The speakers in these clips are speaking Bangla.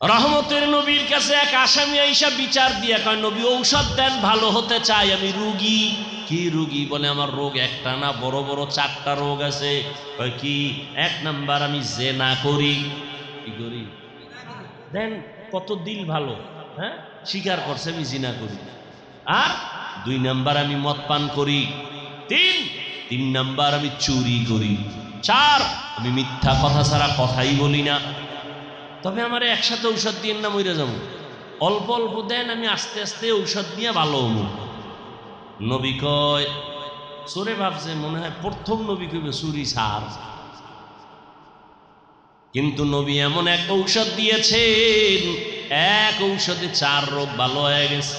রহমতের নবীর কাছে এক আসামি আইসা বিচার দিয়ে কয়, নবী ঔষধ দেন, ভালো হতে চাই, আমি রুগী। কি রুগী? বলে আমার রোগ একটা না, বড় বড় 4টা রোগ আছে। কয় কি? 1 নাম্বার আমি জেনা করি। কি করি? দেন কত দিল ভালো, হ্যাঁ, স্বীকার করছে আমি জিনা করি। আর 2 নাম্বার আমি মদ পান করি। 3 নাম্বার আমি চুরি করি। 4 আমি মিথ্যা কথা ছাড়া কথাই বলি না। তবে আমার একসাথে ঔষধ দিয়ে না মরে যাবো, অল্প অল্প দেন, আমি আস্তে আস্তে ঔষধ নিয়ে ভালো হবো। নবী কয়, চোরে ভাবছে মনে হয় প্রথম নবী কইবে চুরি সার, কিন্তু নবী এমন এক ঔষধ দিয়েছেন, এক ঔষধে 4 রোগ ভালো হয়ে গেছে।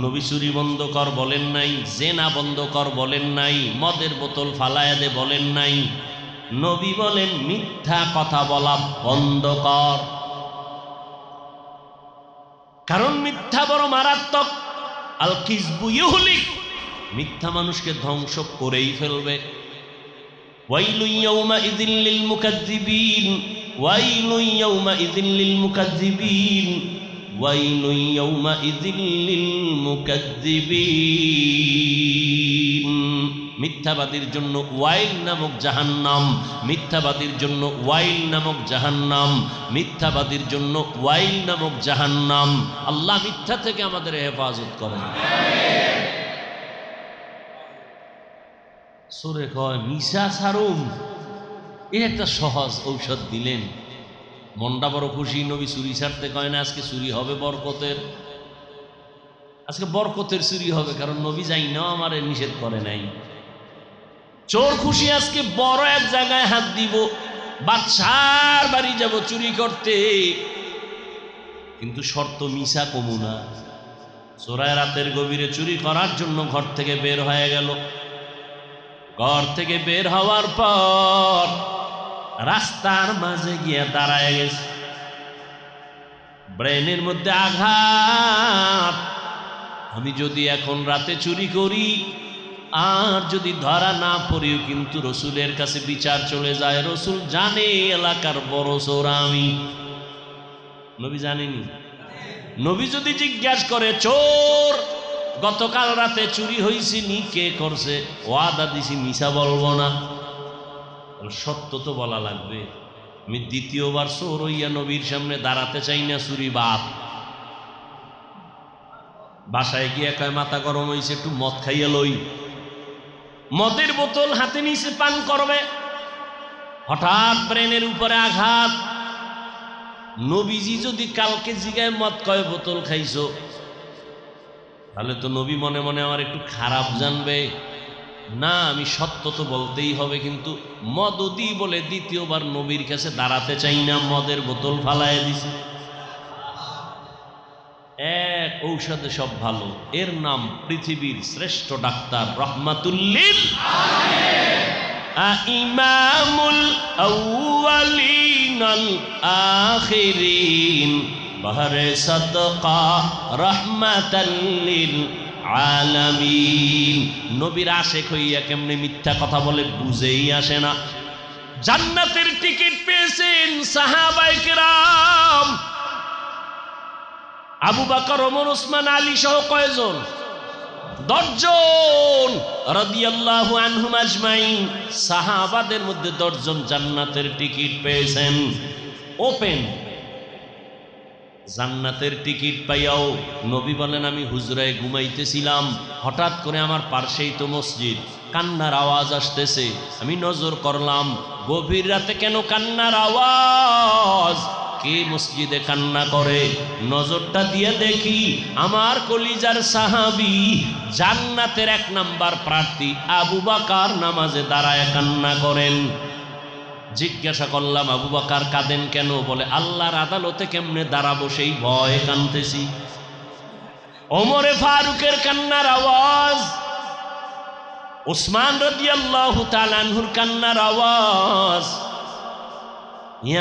নবী চুরি বন্ধ কর বলেন নাই, জেনা বন্ধ কর বলেন নাই, মদের বোতল ফালায়া দে বলেন নাই। নবী বলেন মিথ্যা কথা বলা বন্ধ কর, কারণ মিথ্যা বড় মারাত্মক। আল কিযবু ইউহলিক, মিথ্যা মানুষকে ধ্বংস করেই ফেলবে। ওয়াইলু ইয়াউমাইযিল লিল মুকাজ্জিবিন, ওয়াইলু ইয়াউমাইযিল লিল মুকাজ্জিবিন, ওয়াইলু ইয়াউমাইযিল লিল মুকাজ্জিবিন। মিথ্যাবাদীর জন্য ওয়াইল নামক জাহান্নাম, মিথ্যাবাদীর জন্য ওয়াইল নামক জাহান্নাম, মিথ্যাবাদীর জন্য ওয়াইল নামক জাহান্নাম। আল্লাহ মিথ্যা থেকে আমাদের হেফাজত করেন। সূরা কয় মিশা ছাড়ুম, এ একটা সহজ ঔষধ দিলেন। মনটা বড় খুশি। নবী চুরি ছাড়তে কয় না, আজকে চুরি হবে বরকতের, আজকে বরকতের চুরি হবে, কারণ নবী যাই না আমারে নিষেধ করে নাই। চোর খুশি, আজকে বড় এক জায়গায় হাত দিব, বাদশার বাড়ি যাব চুরি করতে, কিন্তু শর্ত মিশা কমু না। চোরায় রাতের গভীরে চুরি করার জন্য ঘর থেকে বের হয়ে গেল। ঘর থেকে বের হওয়ার পর রাস্তার মাঝে গিয়ে দাঁড়ায় গেছে, ব্রেনের মধ্যে আঘাত। আমি যদি এখন রাতে চুরি করি আর যদি ধরা না পড়িও, কিন্তু রসুলের কাছে বিচার চলে যায়। রসুল জানে এলাকার বড় চোর আমি। নবী জানেনি? নবী যদি জিজ্ঞাসা করে, চোর গতকাল রাতে চুরি হয়েছে নি, কে করছে? ওয়াদা দিছি মিশা বলবো না, সত্য তো বলা লাগবে। আমি দ্বিতীয়বার চোর হইয়া নবীর সামনে দাঁড়াতে চাই না, চুরি বাপ। বাসায় গিয়ে কয় মাথা গরম হয়েছে, একটু মদ খাইয়া লই। মদের বোতল হাতে নিচে পান করবে, হঠাৎ ব্রেনের উপরে আঘাত। নবীজি যদি কালকে জিগায় মদ কয় বোতল খাইছো, তাহলে তো নবী মনে মনে আমার একটু খারাপ জানবে। না, আমি সত্য তো বলতেই হবে। কিন্তু মদদি বলে দ্বিতীয়বার নবীর কাছে দাঁড়াতে চাই না, মদের বোতল ফালায় দিছে। এক ঔষধে সব ভালো, এর নাম পৃথিবীর শ্রেষ্ঠ ডাক্তার রাহমাতুল লিল ইমামুল আউয়ালিন আল আখিরিন বাহরে সাদকা রাহমাতাল লিল আলামিন। নবীর আশেক হইয়া কেমনে মিথ্যা কথা বলে বুঝেই আসে না। জান্নাতের টিকিট পেয়েছেন সাহাবায়ে কেরাম, আবু বকর, ওমর, ওসমান, আলী সহ কয়জন? 10 জন রাদিয়াল্লাহু আনহুম আজমাইন। সাহাবাদের মধ্যে 10 জন জান্নাতের টিকিট পেয়েছেন। ওপেন জান্নাতের টিকিট পাইয়াও নবী বলেন, আমি হুজরায় ঘুমাইতেছিলাম, হঠাৎ করে আমার পার্শ্বেই তো মসজিদ, কান্নার আওয়াজ আসতেছে। আমি নজর করলাম, গভীর রাতে কেন কান্নার আওয়াজ, কে মসজিদে কান্না করে? নজরটা দিয়ে দেখি আমার কলিজার সাহাবী, জান্নাতের 1 নাম্বার প্রার্থী আবু বকর নামাজে দাঁড়ায় কান্না করেন। জিজ্ঞাসা করলাম, আবু বকর কাঁদেন কেন? বলে, আল্লাহর আদালতে কেমনে দাঁড়াবো সেই ভয়ে কাঁদতেছি। ওমরে ফারুকের কান্নার আওয়াজ, ওসমান রাদিয়াল্লাহু তাআলা আনহুর কান্নার আওয়াজ।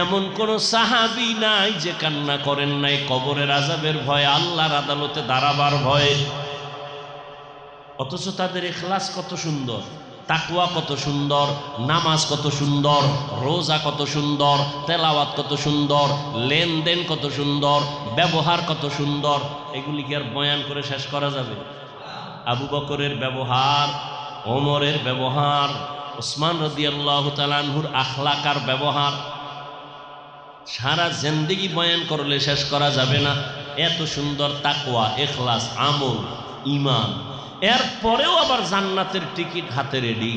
এমন কোন সাহাবী নাই যে কান্না করেন নাই কবরের আযাবের ভয়ে, আল্লাহর আদালতে দাঁড়াবার ভয়ে। অথচ তাদের ইখলাস কত সুন্দর। তাকওয়া কত সুন্দর, নামাজ কত সুন্দর, রোজা কত সুন্দর, তেলাওয়াত কত সুন্দর, লেনদেন কত সুন্দর, ব্যবহার কত সুন্দর, এগুলি কি আর বয়ান করে শেষ করা যাবে? আবু বকরের ব্যবহার, ওমরের ব্যবহার, ওসমান রাদিয়াল্লাহু তাআলা আনহুর আখলাক আর ব্যবহার সারা জিন্দেগি বয়ান করলে শেষ করা যাবে না। এত সুন্দর তাকওয়া, ইখলাস, আমল, ঈমান, এরপরেও আবার জান্নাতের টিকিট হাতে রেডি।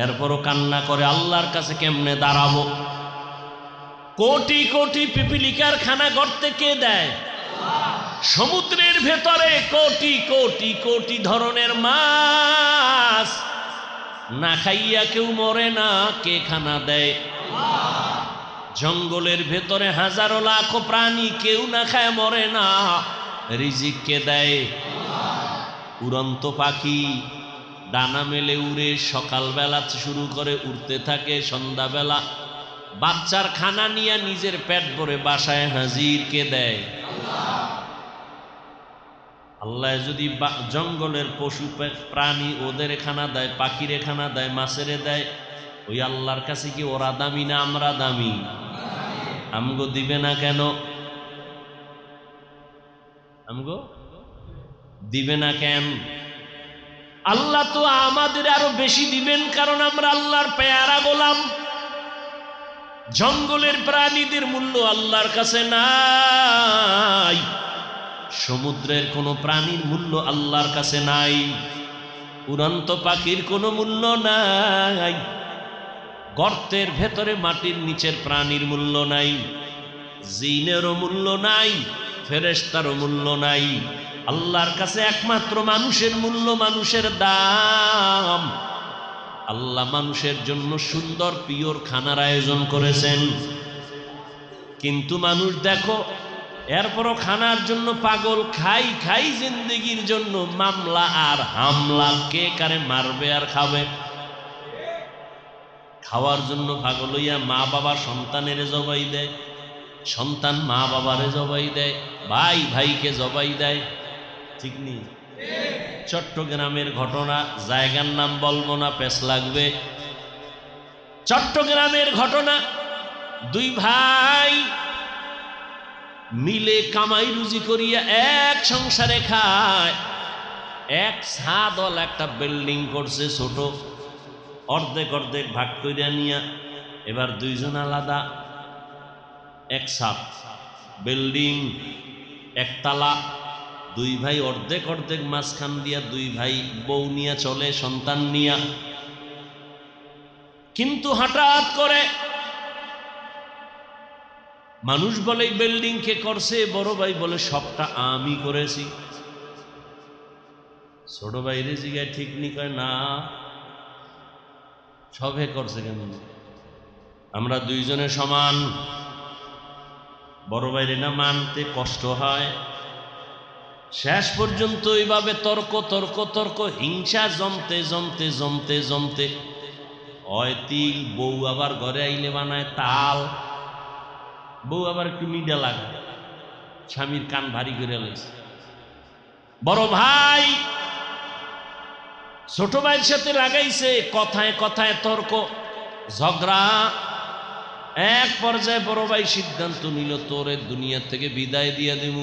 এরপরও কান্না করে আল্লাহর কাছে কেমনে দাঁড়াবো। কোটি কোটি পিপিলিকার খানা গর্তে কে দেয়? সমুদ্রের ভেতরে কোটি কোটি কোটি ধরনের মাছ, না খাইয়া কেউ মরে না, কে খানা দেয়? জঙ্গলের ভেতরে হাজারো লাখো প্রাণী, কেউ না খায় মরে না, রিজিক কে দেয়? উড়ন্ত পাখি ডানা মেলে উড়ে সকালবেলা শুরু করে উড়তে থাকে, সন্ধ্যাবেলা বাচ্চার খানা নিয়ে নিজের পেট ভরে বাসায় হাজির, কে দেয়? আল্লাহ যদি জঙ্গলের পশু প্রাণী ওদের খানা দেয়, পাখিরে খানা দেয়, মাছেরে দেয়, ওই আল্লাহর কাছে কি ওরা দামি না আমরা দামি? আমগো দিবে না কেন? আমগো দিবে না কেন? আল্লাহ তো আমাদের আরো বেশি দিবেন, কারণ আমরা আল্লাহর পেয়ারা গোলাম। জঙ্গলের প্রাণীদের মূল্য আল্লাহর কাছে নাই, সমুদ্রের কোনো প্রাণীর মূল্য আল্লাহর কাছে নাই, উড়ন্ত পাখির কোনো মূল্য নাই, গর্তের ভেতরে মাটির নিচের প্রাণীর মূল্য নাই, জিনেরও মূল্য নাই, ফেরেশতারও মূল্য নাই। আল্লাহর কাছে একমাত্র মানুষের মূল্য, মানুষের দাম। আল্লাহ মানুষের জন্য সুন্দর পিওর খানার আয়োজন করেছেন, কিন্তু মানুষ দেখো এরপরও খানার জন্য পাগল, খাই খাই জিন্দেগির জন্য মামলা আর হামলা, কে কারে মারবে আর খাবে। খাওয়ার জন্য পাগল হইয়া মা বাবা সন্তানের জবাই দেয়, সন্তান মা বাবারে জবাই দেয়, ভাই ভাইকে জবাই দেয়, ঠিক নেই? চট্টগ্রামের ঘটনা, জায়গার নাম বলবো না, পেছ লাগবে। চট্টগ্রামের ঘটনা, দুই ভাই মিলে কামাই রুজি করিয়া এক সংসারে খায়। এক ছাদল একটা বিল্ডিং করছে ছোট, অর্ধেক অর্ধেক ভাগ করিয়া নিয়া, এবার দুইজন আলাদা, এক ছাদ বিল্ডিং, একতলা, দুই ভাই অর্ধেক অর্ধেক মাঝখান দিয়া, দুই ভাই বউ নিয়া চলে, সন্তান নিয়া। কিন্তু হঠাৎ করে মানুষ বলে বিল্ডিং কে করছে, বড় ভাই বলে সবটা আমি করেছি। ছোট ভাইরে জিগায় ঠিক নি, কয় না সবে করছে কেন, আমরা দুইজনে সমান। বড় ভাইরে না মানতে কষ্ট হয়। শেষ পর্যন্ত এইভাবে তর্ক তর্ক তর্ক, হিংসা জমতে জমতে জমতে জমতে হয় তিল, বউ আবার ঘরে আইলে বানায় তাল, বউ আবার একটু মিডা লাগে, স্বামীর কান ভারী করে লাইছে। বড় ভাই ছোট ভাইয়ের সাথে লাগাইছে, কথায় কথায় তর্ক ঝগড়া। এক পর্যায়ে বড় ভাই সিদ্ধান্ত নিল, তোরে দুনিয়া থেকে বিদায় দিয়ে দেব।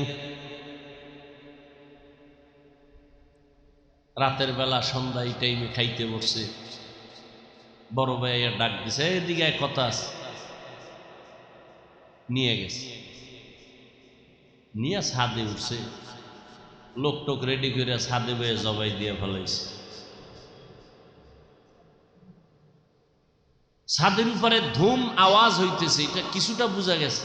রাতের বেলা সন্ধ্যা এই টাইমে খাইতে বসছে, বড় ভাই ডাক দিছে, এদিকে কথা আছে, নিয়ে গেছে, নিয়ে ছাদে উঠছে, লোক টোক রেডি করে ছাদে বয়ে জবাই দিয়ে ফেলাইছে। ছাদের উপরে ধুম আওয়াজ হইতেছে, এটা কিছুটা বোঝা গেছে।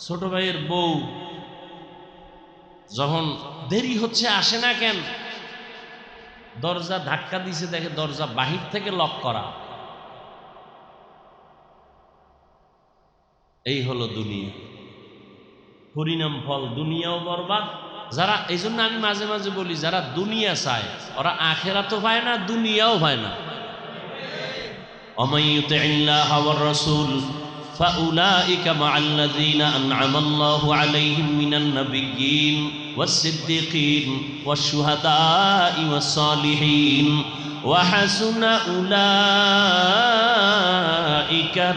ছোট ভাইয়ের বউ যখন দেরি হচ্ছে আসে না কেন, দরজা ধাক্কা দিছে, দেখে দরজা বাহির থেকে লক করা। এই হলো দুনিয়া, পরিণাম ফল, দুনিয়াও বরবাদ। যারা, এই জন্য আমি মাঝে মাঝে বলি, যারা দুনিয়া চায় ওরা আখেরাতও পায় না, দুনিয়াও পায় না। ومن يطع الله والرسول فأولئك مع الذين أنعم الله عليهم من النبيين والصديقين والشهداء والصالحين وحسن أولئك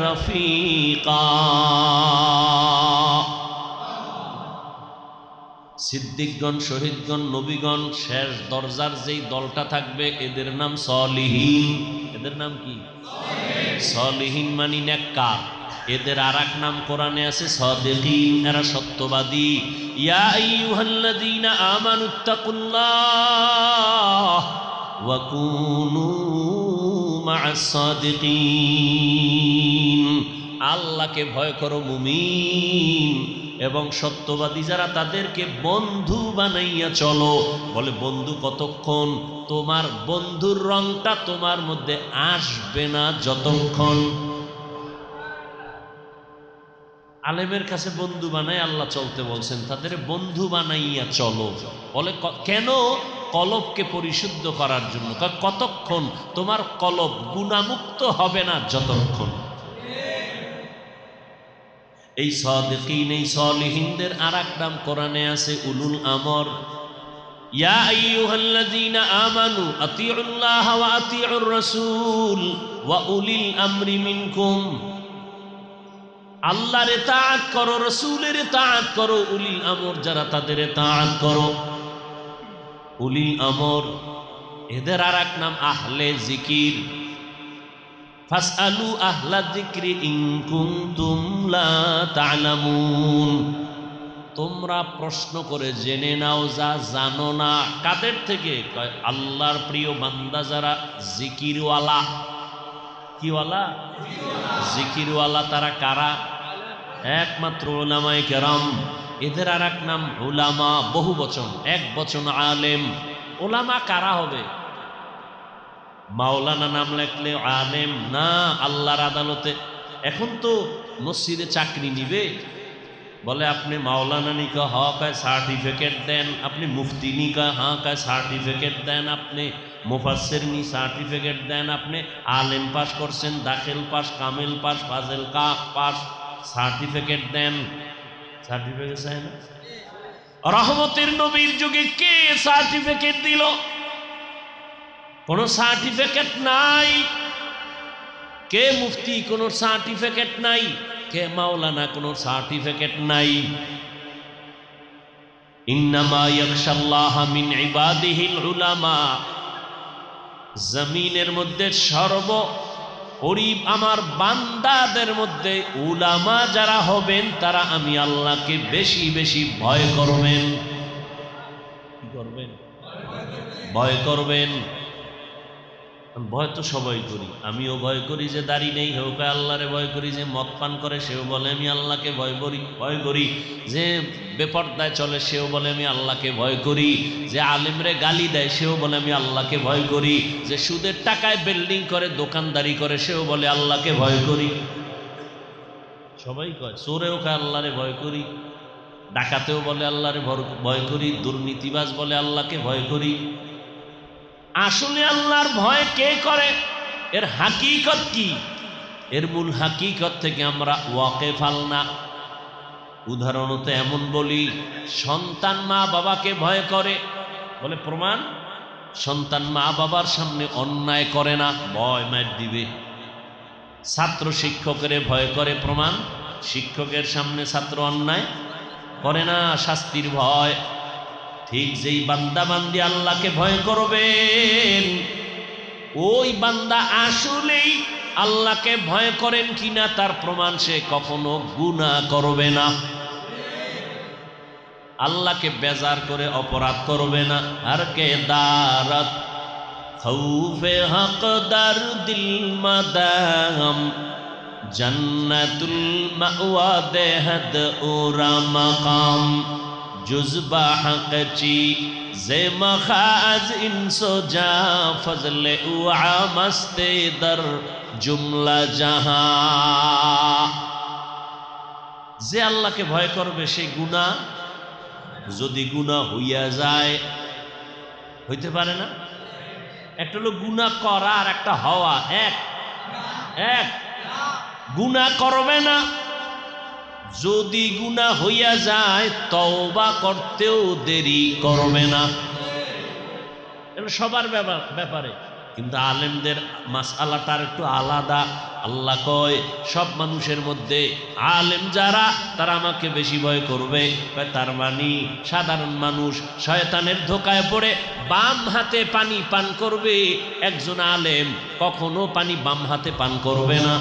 رفيقا সিদ্দিকগণ, শহীদগণ, নবীগণ, শেষ দরজার যেই দলটা থাকবে এদের নাম সলিহিন। এদের নাম কি? সলিহিন মানে নেককার। এদের আরেক নাম কোরআনে আছে সাদিকিন, এরা সত্যবাদী। ইয়া আইয়ুহাল্লাযীনা আমানুত্তাকুল্লাহ ওয়া কুনু মা'আস সাদিকিন। আল্লাহকে ভয় করো মুমিন, এবং সত্যবাদী যারা তাদেরকে বন্ধু বানাইয়া চলো। বলে বন্ধু কতক্ষণ? তোমার বন্ধুর রংটা তোমার মধ্যে আসবে না যতক্ষণ। আলেমের কাছে বন্ধু বানাই আল্লাহ চলতে বলছেন, তাদের বন্ধু বানাইয়া চলো। বলে কেন? কলবকে পরিশুদ্ধ করার জন্য। কতক্ষণ? তোমার কলব গুনাহমুক্ত হবে না যতক্ষণ। এই সাদিকিন, এই সলিহিনদের আরেক নাম কোরআনে আছে উলুল আমর। ইয়া আইয়ুহাল্লাযীনা আমানু আতিউল্লাহ ওয়া আতিউর রাসূল ওয়া উলিল আমরি মিনকুম। আল্লাহর ইতাআত করো, রাসূলের ইতাআত করো, উলিল আমর যারা তাদের ইতাআত করো। উলিল আমর এদের আরেক নাম আহলে জিকির। ফাসআলু আহলা যিকরি ইন কুনতুম লা তা'লামুন। তোমরা প্রশ্ন করে জেনে নাও যা জানো না। কাদের থেকে? আল্লাহর প্রিয় বান্দা যারা জিকিরওয়ালা। কিওয়ালা? জিকিরওয়ালা। তারা কারা? একমাত্র উলামায়ে কেরাম। এদের আরেক নাম উলামা, বহু বচন, এক বচন আলেম। উলামা কারা হবে? মাওলানা নাম লেখলে আলেম না। আল্লাহর আদালতে এখন তো মসজিদে চাকরি নিবে, বলে আপনি মাওলানা নিকা হক সার্টিফিকেট দেন, আপনি মুফতি নিকা হক সার্টিফিকেট দেন, আপনি মুফাসসির নি সার্টিফিকেট দেন, আপনি আলেম পাস করছেন, দাখিল পাস, কামিল পাস, ফাজেল পাস, সার্টিফিকেট দেন। সার্টিফিকেট চাই না? রহমতের নবীর যুগে কে সার্টিফিকেট দিল? কোনো সার্টিফিকেট নাই। কে মুফতি? কোনো সার্টিফিকেট নাই। কে মাওলানা? কোনো সার্টিফিকেট নাই। ইন্নামা ইয়াখশাল্লাহা মিন ইবাদিহিল উলামা। জমিনের মধ্যে সর্বোপরি আমার বান্দাদের মধ্যে উলামা যারা হবেন তারা আমি আল্লাহকে বেশি বেশি ভয় করবেন। কি করবেন? ভয় করবেন। ভয় তো সবাই করি, আমিও ভয় করি। যে দাড়ি নেই হেউ কয় আল্লাহরে ভয় করি, যে মদ পান করে সেও বলে আমি আল্লাহকে ভয় করি, যে বেপরদায় চলে সেও বলে আমি আল্লাহকে ভয় করি, যে আলেমরে গালি দেয় সেও বলে আমি আল্লাহকে ভয় করি, যে সুদের টাকায় বিল্ডিং করে দোকানদারি করে সেও বলে আল্লাহকে ভয় করি। সবাই কয়। চোরেও কয় আল্লাহরে ভয় করি, ডাকাতেও বলে আল্লাহরে ভয় করি, দুর্নীতিবাজ বলে আল্লাহকে ভয় করি। আসলে আল্লাহর ভয় কে করে? এর হাকিকত কি? এর মূল হাকিকত থেকে আমরা ওয়াকিফ না। উদাহরণত এমন বলি, সন্তান মা বাবাকে ভয় করে, বলে প্রমাণ? সন্তান মা বাবার সামনে অন্যায় করে না, ভয় মার দিবে। ছাত্র শিক্ষকের ভয় করে, প্রমাণ? শিক্ষকের সামনে ছাত্র অন্যায় করে না, শাস্তির ভয়। ঠিক যেই বান্দা বান্দি আল্লাহকে ভয় করবেন, ওই বান্দা আসলেই আল্লাহকে ভয় করেন কিনা তার প্রমাণ সে কখনো গুনাহ করবে না, আল্লাহকে বেজার করে অপরাধ করবে না। আর কে দারত খৌফে হক দার দিল মাদাম জান্নাতুল মাওয়া দেহদ ওরা মাকাম जुज़्बा हक़ ची ज़े मखाज़ इंसो जा फज़ले उआ मस्ते दर जुमला जहां। যে আল্লাহকে ভয় করবে সে গুনাহ যদি গুনাহ হইয়া যায়, হইতে পারে না। একটা হলো গুনাহ করা আর একটা হওয়া, এক এক গুনাহ করবে না, যদি গুনাহ হইয়া যায় তওবা করতেও দেরি করবে না। এটা সবার ব্যাপারে, কিন্তু আলেমদের মাসআলাটার একটু আলাদা। আল্লাহ কয় সব মানুষের মধ্যে আলেম যারা তারা আমাকে বেশি ভয় করবে। তার মানে সাধারণ মানুষ শয়তানের ধোকায় পড়ে বাম হাতে পানি পান করবে, একজন আলেম কখনো পানি বাম হাতে পান করবে না।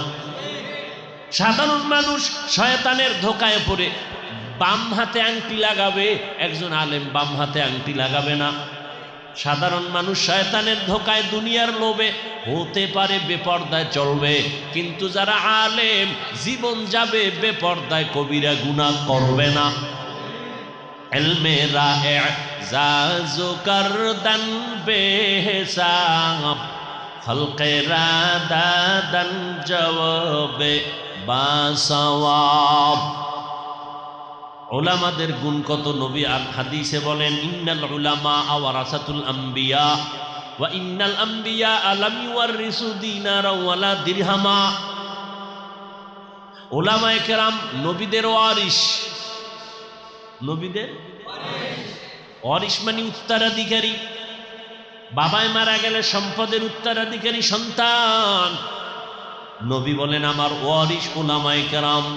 সাধারণ মানুষ শয়তানের ধোকায় পড়ে বাম হাতে আংটি লাগাবে, একজন আলেম বাম হাতে আংটি লাগাবে না। সাধারণ মানুষ শয়তানের ধোকায় দুনিয়ার লোভে হতে পারে বেপর্দায় চলবে, কিন্তু যারা আলেম জীবন যাবে বেপর্দায়, কবিরা গুনাহ করবে না। ইলমে রায়ে জাজু করদান বেহিসাব, খলকে রাদাদান জওয়াবে বাসওয়াব। উলামাদের গুণ কত! নবী আর হাদিসে বলেন ইন্নাল উলামা ওয়ারাসাতুল আম্বিয়া ওয়া ইন্নাল আম্বিয়া লাম ইউয়ারিসু দিনারা ওয়ালা দিরহামা। উলামায়ে কেরাম নবীদের ওয়ারিস। নবীদের ওয়ারিস মানে উত্তরাধিকারী। বাবায় মারা গেলে সম্পদের উত্তরাধিকারী সন্তান। নবী বলেন আমার ওয়ারিস উলামায়ে কেরাম।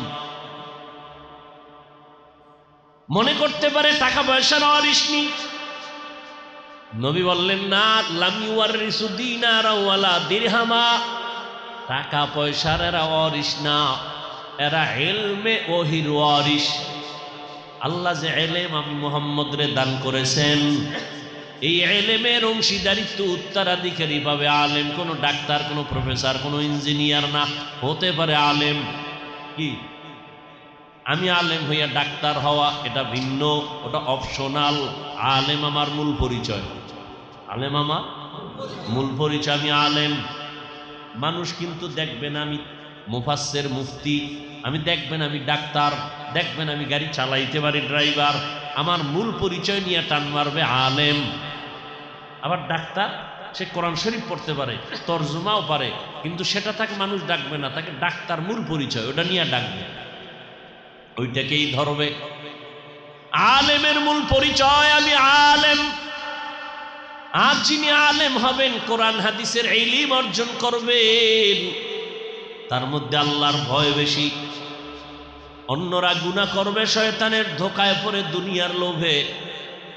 মনে করতে পারে টাকা পয়সার ওয়ারিস নেই, নবী বললেন না, লাম ইউয়ারিসু দিনারা ওয়ালা দিরহামা। টাকা পয়সার এরা ওয়ারিস না, এরা ইলমে ওহির ওয়ারিস। আল্লাহ যে ইলম আমি মুহাম্মদ রে দান করেছেন, এই ইলমের অংশীদারিত্ব উত্তরাধিকারী পাবে আলেম। কোনো ডাক্তার, কোনো প্রফেসর, কোনো ইঞ্জিনিয়ার না। হতে পারে আলেম, কি আমি আলেম হইয়া ডাক্তার হওয়া এটা ভিন্ন, ওটা অপশনাল। আলেম আমার মূল পরিচয়। আলেম আমার মূল পরিচয়, আমি আলেম। মানুষ কিন্তু দেখবেন আমি মুফাসসির, মুফতি, আমি দেখবেন আমি ডাক্তার, দেখবেন আমি গাড়ি চালাইতে পারি, ড্রাইভার। আমার মূল পরিচয় নিয়ে টান মারবে আলেম। আবার ডাক্তার, সে কোরআন শরীফ পড়তে পারে, তরজমাও পারে, কিন্তু সেটা তাকে মানুষ ডাকবে না, তাকে ডাক্তার মূল পরিচয়, ওটা নিয়ে ডাকবে, ওইটাকেই ধরবে। আলেমের মূল পরিচয় আমি আলেম। আর যিনি আলেম হবেন, কোরআন হাদিসের ইলম অর্জন করবেন, তার মধ্যে আল্লাহর ভয় বেশি। অন্যরা গুনাহ করবে শয়তানের ধোকায় পড়ে দুনিয়ার লোভে,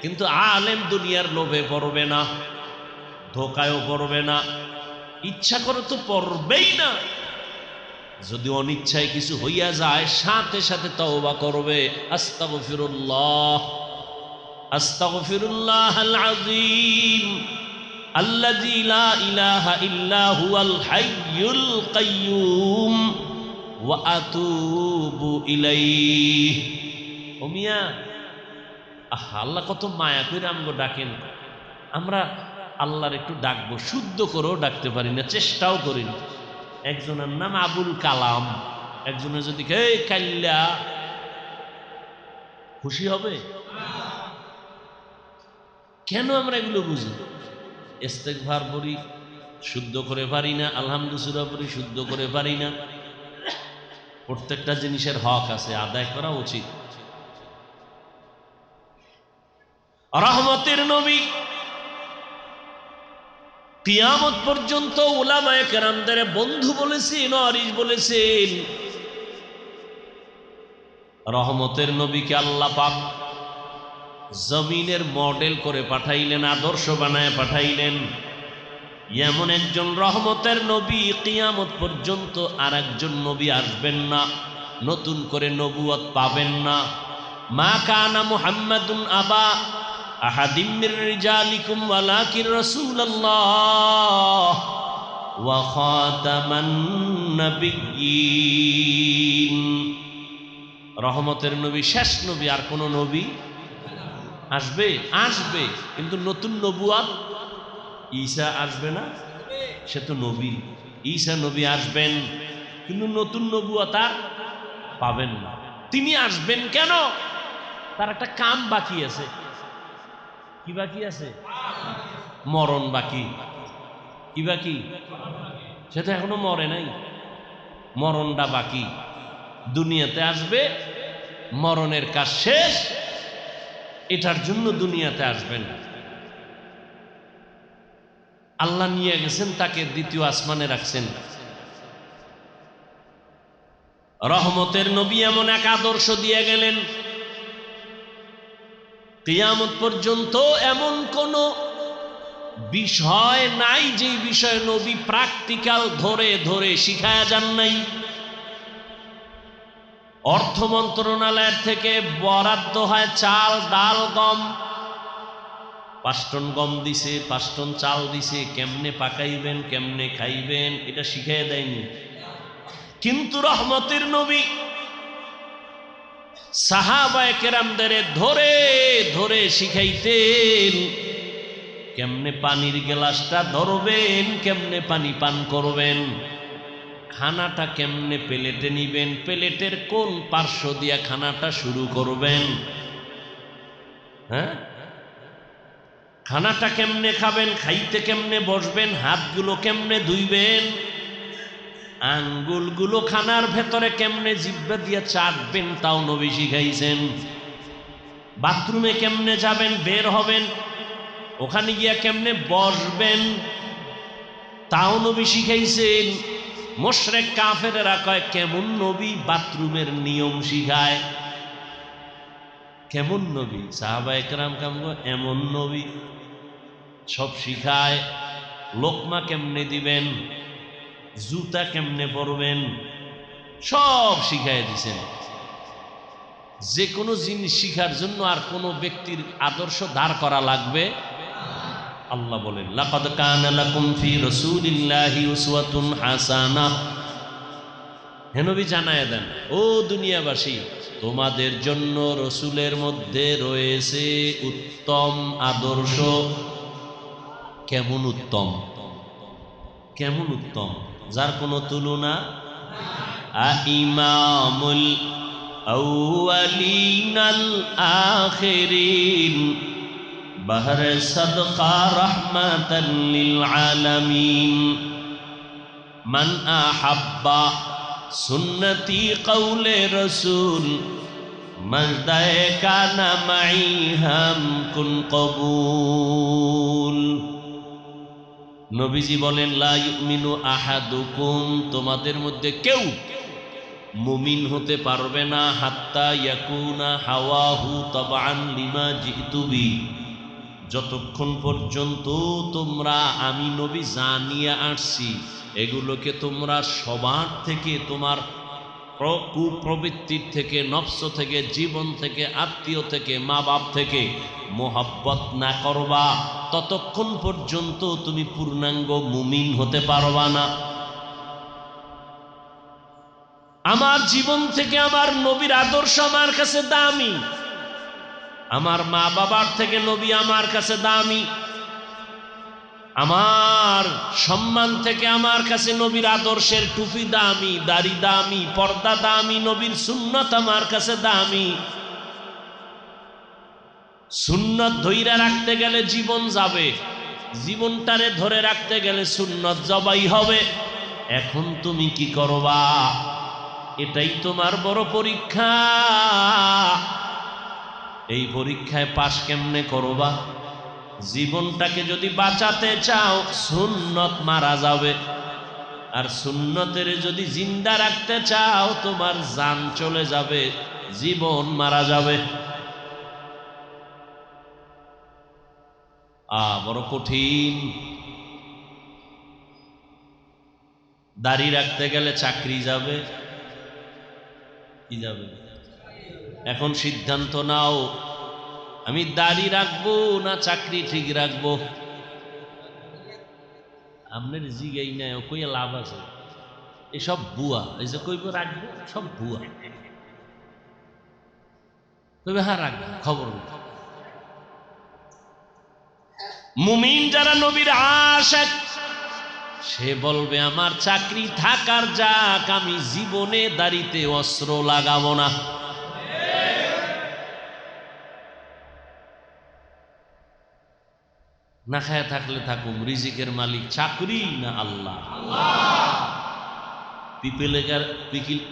কিন্তু আলেম দুনিয়ার লোভে পড়বে না, ধোকায়ও পড়বে না। ইচ্ছা করে তো পড়বেই না, যদি অনিচ্ছায় কিছু হইয়া যায় সাথে সাথে তওবা করবে। আস্তাগফিরুল্লাহ, আস্তাগফিরুল্লাহাল আযীম আল্লাযী লা ইলাহা ইল্লা হুয়াল হাইয়ুল কাইয়্যুম ওয়া আতুবু ইলাইহি। ও মিয়া, আল্লাহ কত মায়া করে আমগো ডাকেন। আমরা আল্লাহর একটু ডাকবো, শুদ্ধ করেও ডাকতে পারি না, চেষ্টাও করি না। একজনের নাম আবুল কালাম, একজনের যদি এই কাল্লা, খুশি হবে? কেন আমরা এগুলো বুঝি? ইস্তেগফার পড়ি, শুদ্ধ করে পারি না। আলহামদুলিল্লাহ পড়ি, শুদ্ধ করে পারি না। প্রত্যেকটা জিনিসের হক আছে, আদায় করা উচিত। রহমতের নবী কিয়ামত পর্যন্ত উলামায়ে কেরামদের বন্ধু বলেছেন, ওয়ারিস বলেছেন। রহমতের নবীকে আল্লাহ পাক জমিনের মডেল করে পাঠাইলেন, আদর্শ বানায় পাঠাইলেন। এমন একজন রহমতের নবী কিয়ামত পর্যন্ত আর একজন নবী আসবেন না, নতুন করে নবুয়ত পাবেন না। মা কানা মুহাম্মাদুন আবা আহাদিম মির রিজালিকুম ওয়ালাকিন রাসূলুল্লাহ ওয়া খাতামান নাবিয়্যিন। রহমতের নবী শেষ নবী, আর কোন নবী আসবে? আসবে, কিন্তু নতুন নবুয়ত। ঈসা আসবে না, সে তো নবী। ঈসা নবী আসবেন, কিন্তু নতুন নবুয়ত আর পাবেন না। তিনি আসবেন কেন? তার একটা কাম বাকি আছে। কি বাকি আছে? মরণ বাকি। কি বাকি? সে তো এখনো মরে নাই। মরণটা বাকি। দুনিয়াতে আসবে, মরণের কাজ শেষ, এটার জন্য দুনিয়াতে আসবেন। আল্লাহ নিয়ে গেছেন তাকে, দ্বিতীয় আসমানে রাখছেন। রহমতের নবী এমন এক আদর্শ দিয়ে গেলেন, কিয়ামত পর্যন্ত এমন কোন বিষয় নাই যে বিষয় নবী প্র্যাকটিক্যাল ধরে ধরে শিখায়া যান নাই। অর্থ মন্ত্রণালয়ের থেকে বরাদ্দ হয় চাল, ডাল, গম। 5 টন গম দিছে, 5 টন চাল দিছে, কেমনে পাকাইবেন, কেমনে খাইবেন, এটা শিখাইয়া দেয়নি। কিন্তু রহমতের নবী সাহাবায়ে কেরামদের ধরে ধরে শিখাইতেন, কেমনে পানির গ্লাসটা ধরবেন, কেমনে পানি পান করবেন, খানাটা কেমনে প্লেটে নিবেন, প্লেটের কোন পার্শ্ব দিয়া খানাটা শুরু করবেন, হ্যাঁ, খানাটা কেমনে খাবেন, খাইতে কেমনে বসবেন, হাতগুলো কেমনে ধুইবেন, আঙ্গুলগুলো খানার ভেতরে কেমনে জিহ্বা দিয়ে চাটবেন, তাও নবী শিখাইছেন। বাথরুমে কেমনে যাবেন, বের হবেন, ওখানে গিয়া কেমনে বসবেন, তাও নবী শিখাইছেন। মুশরিক কাফেরেরা কয়, কেমন নবী বাথরুমের নিয়ম শিখায়, কেমন নবী? সাহাবায়ে কেরাম কামগো এমন নবী, সব শিখায়। লোকমা কেমনে দিবেন, জুতা কেমনে পরবেন, সব শিখাই দিছেন। যে কোনো জিনিস শিখার জন্য আর কোনো ব্যক্তির আদর্শ দাঁড় করা লাগবে। আল্লাহ বলেন, লাকাদ কানা লাকুম ফি রাসূলিল্লাহি উসওয়াতুন হাসানাহ। হে নবী জানায়া দেন, ও দুনিয়াবাসী, তোমাদের জন্য রসুলের মধ্যে রয়েছে উত্তম আদর্শ। কেমন উত্তম? কেমন উত্তম? যার কোনো তুলনা। ইমামুল আউয়ালিনাল আখিরিন বাহরে সাদকা রাহমাতাল লিল আলামিন মান আহাব্বা সুন্নতি কওলে রাসূল মাজদায়ে কানা মাই হাম কুন কবুল। নবীজি বলেন, লা ইউমিনু আহাদুকুম, তোমাদের মধ্যে কেউ মুমিন হতে পারবে না, হাত্তা ইয়াকুনা হাওয়াহু তাবআন লিমা জিতু বি, যতক্ষণ পর্যন্ত তোমরা আমি নবী জানিয়ে আসছি এগুলোকে তোমরা সবার থেকে, তোমার কুপ্রবৃত্তির থেকে, নফস থেকে, জীবন থেকে, আত্মীয় থেকে, মা বাপ থেকে মোহাব্বত না করবা, ততক্ষণ পর্যন্ত তুমি পূর্ণাঙ্গ মুমিন হতে পারবা না। আমার জীবন থেকে আমার নবীর আদর্শ আমার কাছে দামি, আমার মা বাবার থেকে নবী আমার কাছে দামি, আমার সম্মান থেকে আমার কাছে নবীর আদর্শের টুপি দামি, দাড়ি দামি, পর্দা দামি, নবীর সুন্নত আমার কাছে দামি। সুন্নত ধইরা রাখতে গেলে জীবন যাবে, জীবনটারে ধরে রাখতে গেলে সুন্নত জবাই হবে। এখন তুমি কি করবা? এটাই তোমার বড় পরীক্ষা। এই পরীক্ষায় পাশ কেমনে করবা? জীবনটাকে যদি বাঁচাতে চাও, সুন্নত মারা যাবে, আর সুন্নতের যদি জিন্দা রাখতে চাও, তোমার জান চলে যাবে, জীবন মারা যাবে। বড় কঠিন। দাড়ি রাখতে গেলে চাকরি যাবে, কি যাবে? এখন সিদ্ধান্ত নাও, আমি দাড়ি রাখবো না চাকরি ঠিক রাখবো? আপনার জিগাই নাই, কইয়া লাভ আছে? এসব বুয়া। এই যে কইব রাখবো, সব বুয়া। কইবে হ্যাঁ রাখবো, খবর নেই। মুমিন যারা নবীর আশিক, সে বলবে আমার চাকরি থাকার যাক, আমি জীবনে দাড়িতে অস্ত্র লাগাবো না। না খায় থাকলে থাকুম, রিজিকের মালিক চাকরি না আল্লাহ?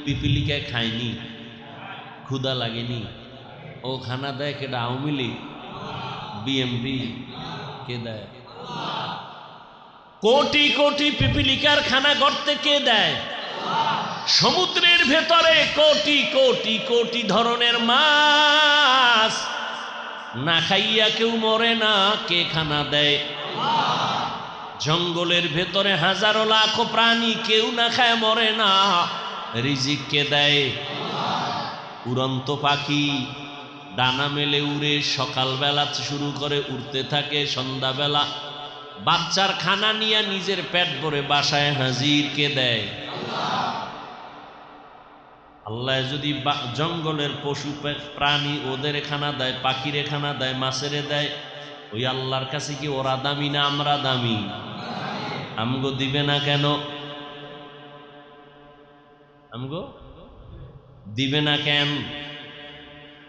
পিপিলিকায় খায়নি, ক্ষুধা লাগেনি। ও খানা দেয় কেডা? আওয়ামী লীগ, বিএমপি কে দেয়? কোটি কোটি পিপিলিকার খানা গর্তে কে দেয়? সমুদ্রের ভেতরে কোটি কোটি কোটি ধরনের মাছ, না খাইয়া কেউ মরে না, কে খানা দেয়? জঙ্গলের ভেতরে হাজারো লাখো প্রাণী, কেউ না খায় মরে না, রিজিক কে দেয়? উড়ন্ত পাখি ডানা মেলে উড়ে সকালবেলা শুরু করে উড়তে থাকে, সন্ধ্যাবেলা বাচ্চার খানা নিয়ে নিজের পেট ভরে বাসায় হাজির, কে দেয়? আল্লাহ যদি জঙ্গলের পশু প্রাণী ওদের খানা দেয়, পাখিরে খানা দেয়, মাছেরে দেয়, ওই আল্লাহর কাছে কি ওরা দামি না আমরা দামি? আমগো দিবে না কেন? আমগো দিবে না কেন?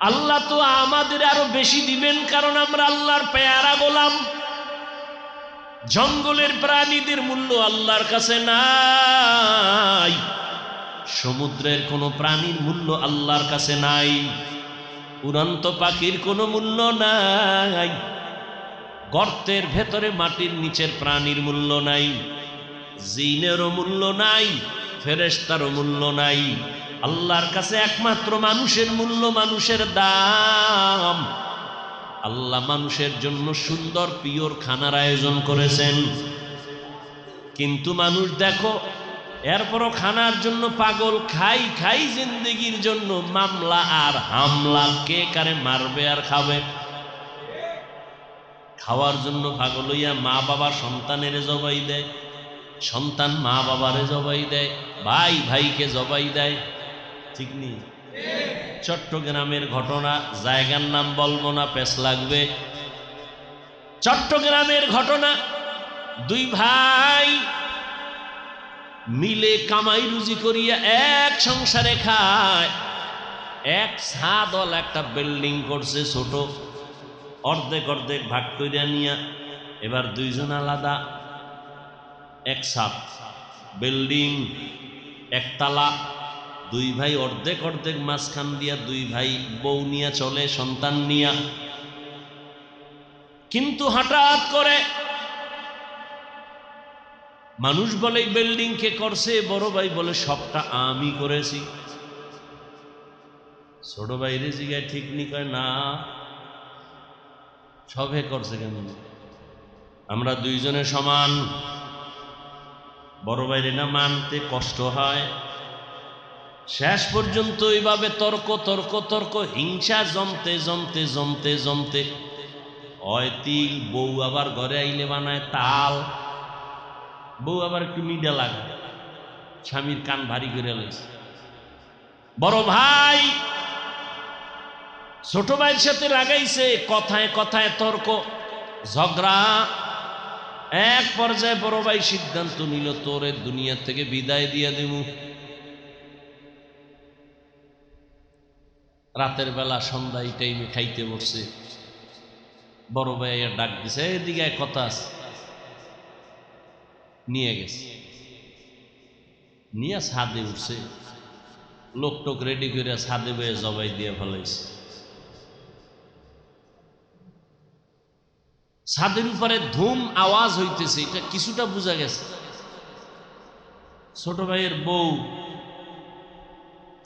আল্লাহ তো আমাদের আরো বেশি দিবেন, কারণ আমরা আল্লাহর পেয়ারা গোলাম। জঙ্গলের প্রাণীদের মূল্য আল্লাহর কাছে নাই, সমুদ্রের কোনো প্রাণীর মূল্য আল্লাহর কাছে নাই, উড়ন্ত পাখির কোনো মূল্য নাই, গর্তের ভেতরে মাটির নিচের প্রাণীর মূল্য নাই, জিনেরও মূল্য নাই, ফেরেশতারও মূল্য নাই। আল্লাহর কাছে একমাত্র মানুষের মূল্য, মানুষের দাম। আল্লাহ মানুষের জন্য সুন্দর পিওর খানার আয়োজন করেছেন, কিন্তু মানুষ দেখো এরপরও খানার জন্য পাগল, খাই খাই জিন্দেগির জন্য মামলা আর হামলা, কে কারে মারবে আর খাবে। খাওয়ার জন্য পাগল হইয়া মা বাবা সন্তানের জবাই দেয়, সন্তান মা বাবারে জবাই দেয়, ভাই ভাইকে জবাই দেয়, ঠিক নেই? চট্টগ্রামের ঘটনা, জায়গার নাম বলবো না, পেছ লাগবে। চট্টগ্রামের ঘটনা, দুই ভাই মিলে কামাই রুজি করিয়া এক সংসারে খায়। এক ছাদল একটা বিল্ডিং করছে ছোট, অর্ধেক অর্ধেক ভাগ করিয়া নিয়া, এবার দুইজন আলাদা, এক ছাদ বিল্ডিং, একতলা, দুই ভাই অর্ধেক অর্ধেক মাঝখান দিয়া, দুই ভাই বউ নিয়া চলে, সন্তান নিয়া। কিন্তু হঠাৎ করে মানুষ বলে বিল্ডিং কে করছে, বড় ভাই বলে সবটা আমি করেছি। ছোট ভাইরে জিগায় ঠিক নি, কয় না সবে করছে কেন, আমরা দুইজনে সমান। বড় ভাইরে না মানতে কষ্ট হয়। শেষ পর্যন্ত এইভাবে তর্ক তর্ক তর্ক, হিংসা জমতে জমতে জমতে জমতে হয় তিল, বউ আবার ঘরে আইলে বানায় তাল, বউ আবার একটু মিডা লাগে, স্বামীর কান ভারী করে লইছে। বড় ভাই ছোট ভাইয়ের সাথে লাগাইছে, কথায় কথায় তর্ক ঝগড়া। এক পর্যায়ে বড় ভাই সিদ্ধান্ত নিল, তোরে দুনিয়া থেকে বিদায় দিয়ে দেব। রাতের বেলা সন্ধ্যা এই টাইমে খাইতে বসছে, বড় ভাই ডাক দিছে, এদিকে কথা আছে, নিয়ে গেছে, নিয়ে ছাদে উঠছে, লোক টোক রেডি করে ছাদে বয়ে জবাই দিয়ে ফেলাইছে। ছাদের উপরে ধুম আওয়াজ হইতেছে, এটা কিছুটা বোঝা গেছে। ছোট ভাইয়ের বউ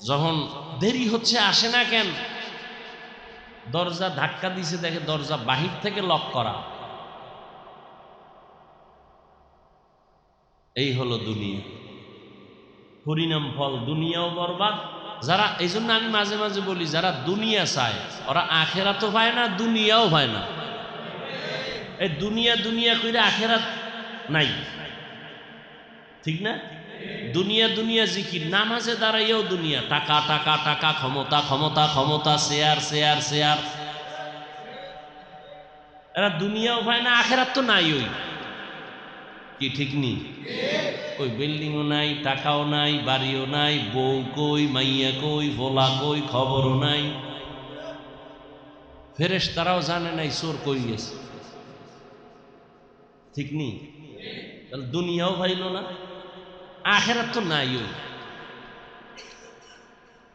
যখন দেরি হচ্ছে আসে না কেন, দরজা ধাক্কা দিছে, দেখে দরজা বাহির থেকে লক করা। এই হলো দুনিয়া, পরিণাম ফল, দুনিয়াও বরবাদ। যারা, এই জন্য আমি মাঝে মাঝে বলি, যারা দুনিয়া চায় ওরা আখেরাতও পায় না, দুনিয়াও পায় না। এই দুনিয়া দুনিয়া কইরা আখেরাত নাই, ঠিক না? দুনিয়া দুনিয়া জিকির, নামাজে দাঁড়াইয়াও দুনিয়া, টাকা টাকা টাকা, ক্ষমতা ক্ষমতা ক্ষমতা, শেয়ার শেয়ার শেয়ার, এরা দুনিয়াও পায় না, আখেরাত তো নাই। ওই কি ঠিক নেই? ওই বিল্ডিংও নাই, টাকাও নাই, বাড়িও নাই, বউ কই, মাইয়া কই, ভোলা কই, খবরও নাই। ফেরেশতারাও জানে নাই চোর কই গেছে, ঠিক নেই? তাহলে দুনিয়াও পাইল না, আখেরাত তো নাই। ওই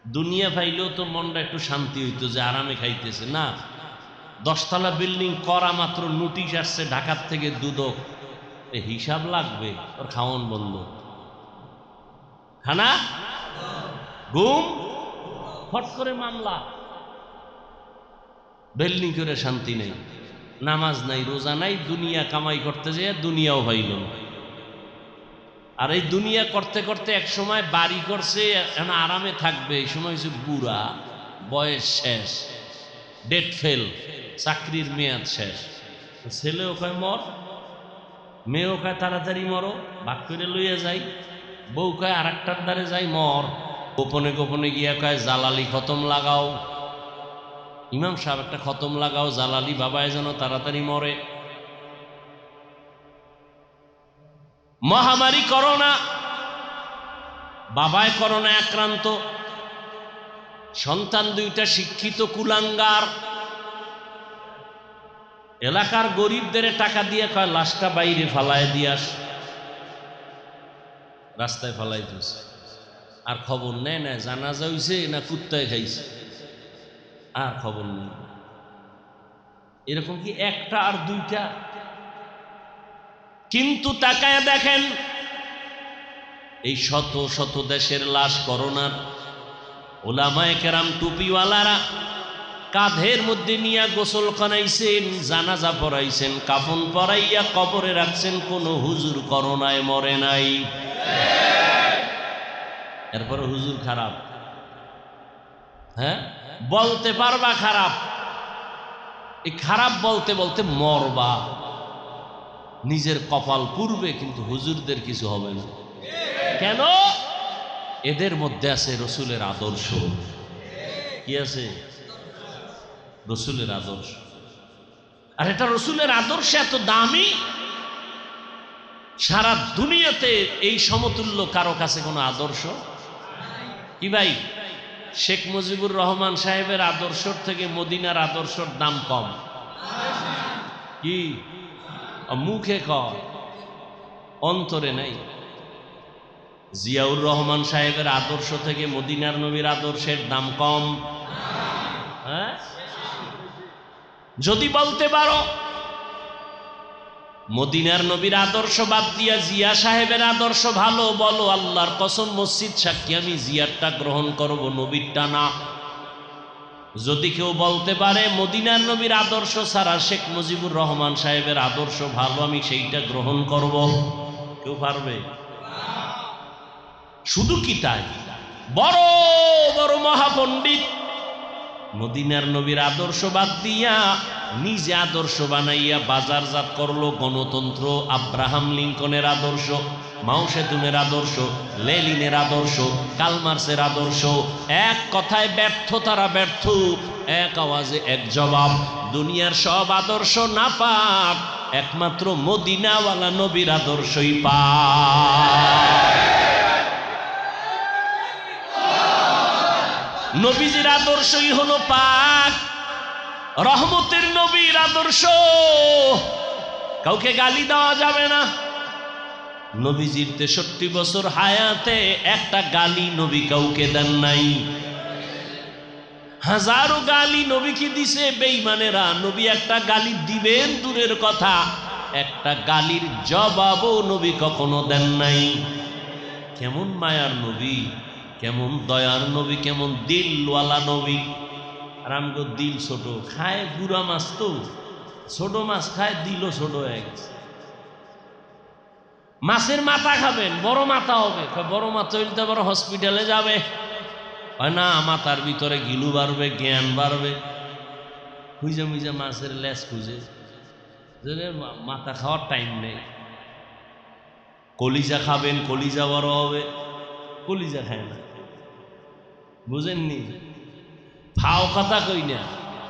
দুনিয়া পাইলেও তো মনটা একটু শান্তি হইতো যে আরামে খাইতেছে না। 10 তলা বিল্ডিং করা মাত্র নোটিশ আসছে ঢাকার থেকে দুদক, হিসাব লাগবে, ওর খাওয়ান বন্ধ, খানা ঘুম, ফট করে মামলা, বিল্ডিং করে শান্তি নেই, নামাজ নাই, রোজা নাই, দুনিয়া কামাই করতে যেয়ে দুনিয়াও হইল না। আর এই দুনিয়া করতে করতে এক সময় বাড়ি করছে, এখন আরামে থাকবে, এই সময় হচ্ছে বুড়া, বয়স শেষ, ডেট ফেল, চাকরির মেয়াদ শেষ। ছেলেও কয় মর, মেয়েও কয় তাড়াতাড়ি মরো, ভাগ করে লইয়া যাই, বউ কয় আর একটার দ্বারে যাই মর, গোপনে গোপনে গিয়া কয় জালালি খতম লাগাও, ইমাম সাহেব একটা খতম লাগাও, জালালি বাবায় যেন তাড়াতাড়ি মরে। মহামারী করোনা, বাবায় করোনা আক্রান্ত, সন্তান দুইটা শিক্ষিত কুলাঙ্গার, এলাকার গরিবদের টাকা দিয়ে কয় লাশটা বাইরে ফালায় দিয়াস, রাস্তায় ফালাই দিয়েছে, আর খবর নেয় না জানাজা হইছে না কুত্তায় খাইছে, আর খবর নেই। এরকম কি একটা আর দুইটা? কিন্তু তাকায় দেখেন এই শত শত দেশের লাশ করোনার, ওলামায়ে কেরাম টুপিওয়ালারা কাঁধের মধ্যে নিয়ে গোসল খানাইছেন, জানাজা পড়াইছেন, কাফন পরাইয়া কবরে রাখছেন, কোন হুজুর করোনায় মরে নাই। এরপরে হুজুর খারাপ, হ্যাঁ বলতে পারবা খারাপ, এই খারাপ বলতে বলতে মরবা, নিজের কপাল পুড়বে, কিন্তু হুজুরদের কিছু হবে না। কেন? এদের মধ্যে আছে রসুলের আদর্শ। কি আছে? রসুলের আদর্শ। আর এটা রসুলের আদর্শ এত দামি, সারা দুনিয়াতে এই সমতুল্য কারো কাছে কোনো আদর্শ কি ভাই? শেখ মুজিবুর রহমান সাহেবের আদর্শর থেকে মদিনার আদর্শর দাম কম। কি মুখে কয়, অন্তরে নাই। জিয়াউর রহমান সাহেবের আদর্শ থেকে মদিনার নবীর আদর্শের দাম কম। হ্যাঁ, যদি বলতে পারো মদিনার নবীর আদর্শ বাদ দিয়া জিয়া সাহেবের আদর্শ ভালো, বলো আল্লাহর কসম মসজিদ সাক্ষী আমি জিয়ারটা গ্রহণ করব, নবীরটা না। যদি কেউ বলতে পারে মদিনার নবীর আদর্শ ছাড়া শেখ মুজিবুর রহমান সাহেবের আদর্শ ভালো, আমি সেইটা গ্রহণ করব, কেউ পারবে? শুধু কি তাই, বড় বড় মহাপণ্ডিত মদিনার নবীর আদর্শ বাদ দিয়া নিজে আদর্শ বানাইয়া বাজারজাত করলো গণতন্ত্র, আব্রাহাম লিঙ্কনের আদর্শ, মাও সেতুনের আদর্শ, লেনিনের আদর্শ, কালমার্সের আদর্শ। এক কথায় ব্যর্থ, তারা ব্যর্থ। এক আওয়াজে এক জবাব, দুনিয়ার সব আদর্শ নাপাক, একমাত্র মদিনাওয়ালা নবীর আদর্শই পাক। নবীজির আদর্শই হলো পাক, রহমতের নবীর আদর্শ। কাউকে গালি দেওয়া যাবে না। নবীজির 63 বছর হায়াতে একটা গালি নবী কাউকে দেন নাই। হাজারো গালি নবীকে দিছে বেঈমানেরা, নবী একটা গালি দিবেন দূরের কথা, একটা গালির জবাবও নবী কখনো দেন নাই। কেমন মায়ার নবী, কেমন দয়ার নবী, কেমন দিলওয়ালা নবী। আর আমগো দিল ছোট, খায় গুড়া মাছ, তো ছোট মাছ খায়, দিলও ছোট হয়ে গেছে। মাছের মাথা খাবেন, বড় মাথা হবে, বড় মাথা হইলে তো বড় হসপিটালে যাবে, হয় না? মাথার ভিতরে গিলু বাড়বে, জ্ঞান বাড়বে। খুঁজে মুজে মাছের লেজ খুঁজে, মাথা খাওয়ার টাইম নেই। কলিজা খাবেন, কলিজা বড় হবে, কলিজা খায় না, বুঝেননি? ফাও কথা কই না,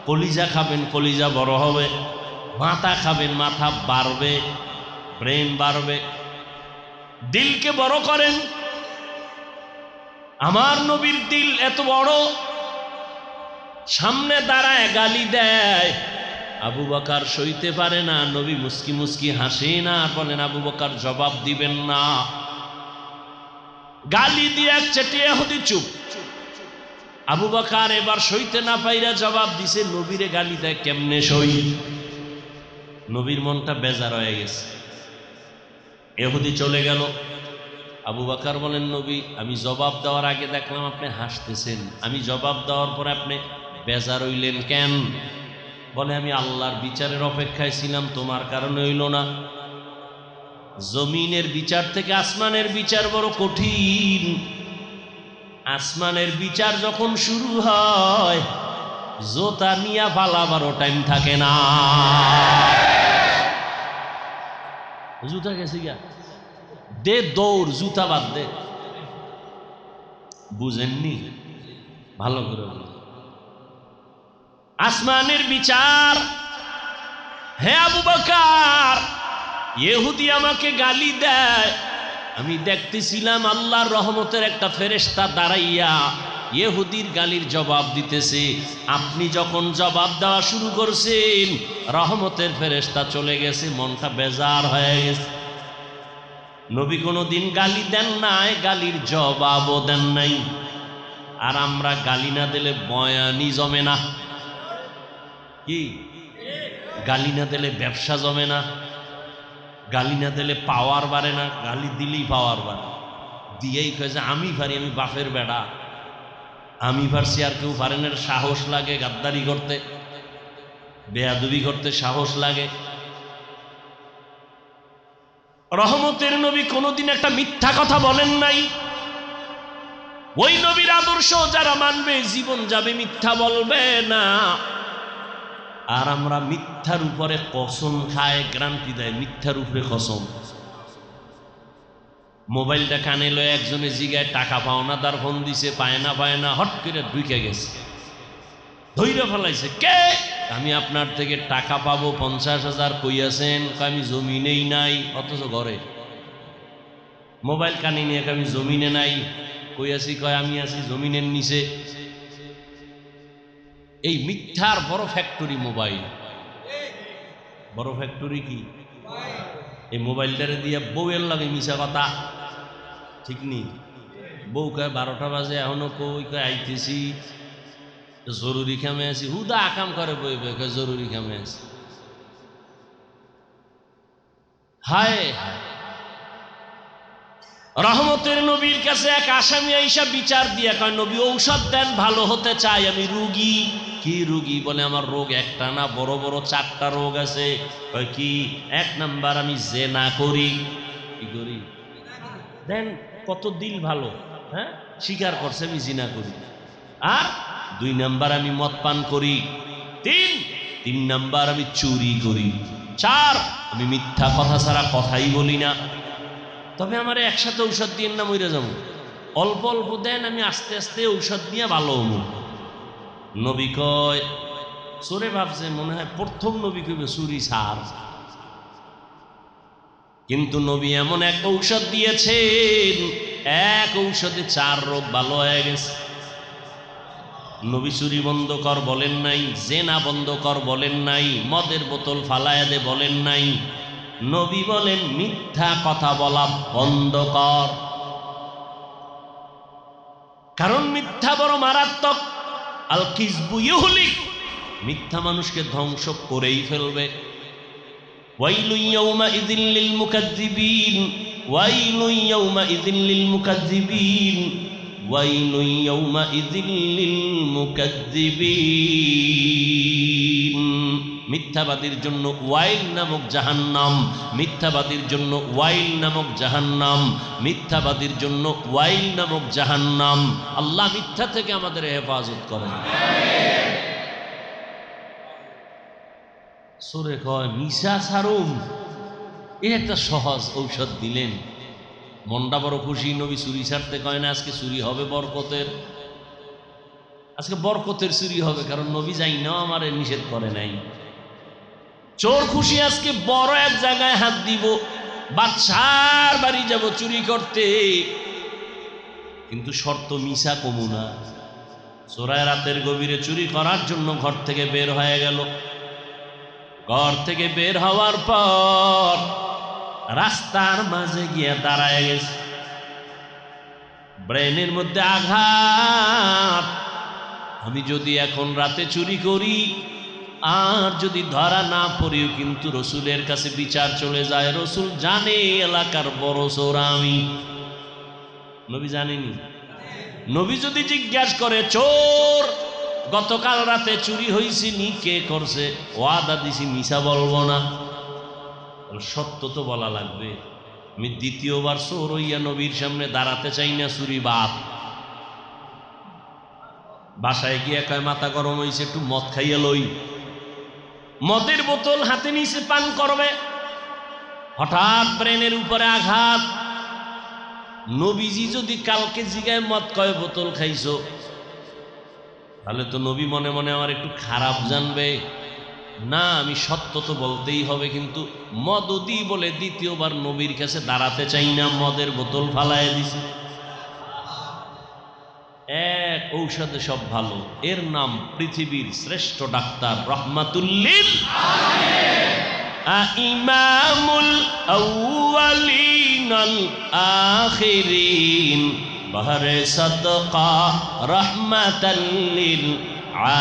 কলিজা খাবেন, কলিজা বড় হবে। মাথা খাবেন, মাথা বাড়বে, ব্রেন বাড়বে। দিলকে বড় করেন। আমার নবীর দিল এত বড়, সামনে দাঁড়ায় গালি দেয়, আবু বকর সইতে পারে না। নবী মুস্কি মুস্কি হাসেন আর বলেন, আবু বকর জবাব দিবেন না। গালি দিয়ে চেটিয়ে হতে চুপ। আবু বকর এবার সইতে না পাইরা জবাব দিছে, নবীরে গালি দেয় কেমনে সই। নবীর মনটা বেজার হয়ে গেছে। ইহুদি চলে গেল। আবু বকর বলেন, নবী আমি জবাব দেওয়ার আগে দেখলাম আপনি হাসতেছেন, আমি জবাব দেওয়ার পরে আপনি বেজার হইলেন কেন? বলে, আমি আল্লাহর বিচারের অপেক্ষায় ছিলাম, তোমার কারণে হইল না। জমিনের বিচার থেকে আসমানের বিচার বড় কঠিন। আসমানের বিচার যখন শুরু হয়, জোতা নিয়া পালাবারও টাইম থাকে না। জুতা গেছে গা, দে দৌড়, জুতা বাদ দে। বুঝেননি? ভালো করে আসমানের বিচার। হে আবু বকর, ইহুদি আমাকে গালি দেয়, আমি দেখতেছিলাম আল্লাহর রহমতের একটা ফেরেশতা দাঁড়াইয়া ইহুদির গালির জবাব দিতেছে। আপনি যখন জবাব দেওয়া শুরু করছেন, রহমতের ফেরেশতা চলে গেছে, মনটা বেজার হয়ে গেছে। নবী কোনোদিন গালি দেন নাই, গালির জবাবও দেন নাই। আর আমরা গালি না দিলে বয়ানি জমে না। কি গালি না দিলে ব্যবসা জমে না, গালি না দিলে পাওয়ার বাড়ে না। গালি দিলেই পাওয়ার বাড়ে। দিয়েই কয়ে যে আমি পারি, আমি বাপের বেড়া, আমি পারছি আর কেউ পারে না। সাহস লাগে গাদ্দারি করতে, বেয়াদবি করতে সাহস লাগে। রহমতের নবী কোনোদিন একটা মিথ্যা কথা বলেন নাই। ওই নবীর আদর্শ যারা মানবে, জীবন যাবে মিথ্যা বলবে না। আর আমরা মিথ্যার উপরে কসম খায়, গ্যারান্টি দেয় মিথ্যার উপরে কসম। মোবাইলটা কানে লয়ে একজনে জিগায় টাকা পাওনাদার ফোন দিছে, পায় না, হট করে ঢুকে গেছে, ধৈর্য ফেলাইছে। কে? আমি আপনার থেকে টাকা পাবো 50,000, কইয়াছেন? আমি জমিনেই নাই, অথচ ঘরে। মোবাইল কানে নিয়ে আমি জমিনে নাই, কইয়াছি? কয় আমি আছি জমিনের নিচে। এই মিথ্যার বড় ফ্যাক্টরি মোবাইল। বড় ফ্যাক্টরি কি? এই মোবাইলটারে দিয়ে বউয়ের লাগে মিশা কথা, ঠিক নেই? বউ কয় 12টা বাজে এখনো কই, কয় আইতেছি, জরুরি কামে আছি। হুদা আকাম করে বইবে, কয় জরুরি কামে আছি। হায় রহমতের নবীর কাছে এক আসামি আইসা বিচার দিয়া কয়, নবী ঔষধ দেন, ভালো হতে চাই, আমি রুগী। কি রুগী? বলে, আমার রোগ একটা না, বড় বড় 4টা রোগ আছে। কয় কি? 1 নাম্বার আমি জেনা করি। কি করি? দেন কত দিল ভালো, হ্যাঁ স্বীকার করছে আমি জিনা করি। আর 2 নাম্বার আমি মদ পান করি। 3 নাম্বার আমি চুরি করি। 4 আমি মিথ্যা কথা ছাড়া কথাই বলি না। তবে আমার একসাথে ঔষধ দিয়ে না মরে যাবো, অল্প অল্প দেন, আমি আস্তে আস্তে ঔষধ নিয়ে ভালো হবো। নবী কয়, চোরে ভাবছে মনে হয় প্রথম নবী কইবে চুরি সার, কিন্তু নবী এমন এক ঔষধ দিয়েছেন, এক ঔষধে 4 রোগ ভালো হয়ে গেছে। নবী চুরি বন্ধ কর বলেন নাই, জেনা বন্ধ কর বলেন নাই, মদের বোতল ফালায়া দে বলেন নাই। নবী বলেন মিথ্যা কথা বলা বন্ধ কর, কারণ মিথ্যা বড় মারাত্মক। আল কিযবু ইউহলিক, মিথ্যা মানুষকে ধ্বংস করেই ফেলবে। ওয়াইলু ইয়াউমাইযিন লিল মুকাজ্জিবিন, ওয়াইলু ইয়াউমাইযিন লিল মুকাজ্জিবিন, ওয়াইলু ইয়াউমাইযিন লিল মুকাজ্জিবিন। মিথ্যাবাদীর জন্য ওয়াইল নামক জাহান্নাম, মিথ্যাবাদীর জন্য ওয়াইল নামক জাহান্নাম, মিথ্যাবাদীর জন্য ওয়াইল নামক জাহান্নাম। আল্লাহ মিথ্যা থেকে আমাদের হেফাজত করেন। সূরা কয় মিশা ছাড়ুম, এই একটা সহজ ঔষধ দিলেন, মনটা বড় খুশি। নবী চুরি ছাড়তে কয় না, আজকে চুরি হবে বরকতের, আজকে বরকতের চুরি হবে, কারণ নবী যাই না আমারে নিষেধ করে নাই। চোর খুশি, আজকে বড় এক জায়গায় হাত দিব, বাদশার বাড়ি যাব চুরি করতে, কিন্তু শর্ত মিশা কমু না। চোরায় রাতের গভীরে চুরি করার জন্য ঘর থেকে বের হয়ে গেল। ঘর থেকে বের হওয়ার পর রাস্তার মাঝে গিয়ে দাঁড়ায় গেছে, ব্রেনের মধ্যে আঘাত, আমি যদি এখন রাতে চুরি করি আর যদি ধরা না পড়িও কিন্তু রসুলের কাছে বিচার চলে যায়, রসুল জানে এলাকার বড় চোর আমি। নবী জানেনি? নবী যদি জিজ্ঞাসা করে চোর গতকাল রাতে চুরি হয়েছে নি, কে করছে, ওয়াদা দিছি মিছা বলবো না, সত্য তো বলা লাগবে। আমি দ্বিতীয়বার চোর হইয়া নবীর সামনে দাঁড়াতে চাই না, চুরি বাপ। বাসায় গিয়ে কয় মাথা গরম হয়েছে, একটু মদ খাইয়া লই। মদের বোতল হাতে নিচে পান করবে, হঠাৎ ব্রেনের উপরে আঘাত। নবীজি যদি কালকে জিগায় মদ কয় বোতল খাইছো, তাহলে তো নবী মনে মনে আমার একটু খারাপ জানবে না, আমি সত্য তো বলতেই হবে। কিন্তু মদদি বলে দ্বিতীয়বার নবীর কাছে দাঁড়াতে চাই না, মদের বোতল ফালায় দিছে। এক ঔষধে সব ভালো, এর নাম পৃথিবীর শ্রেষ্ঠ ডাক্তার রহমাতুল্লিল ইমামুল আউয়ালিন আল আখিরিন বাহরে সাদকা রাহমাতাল লিল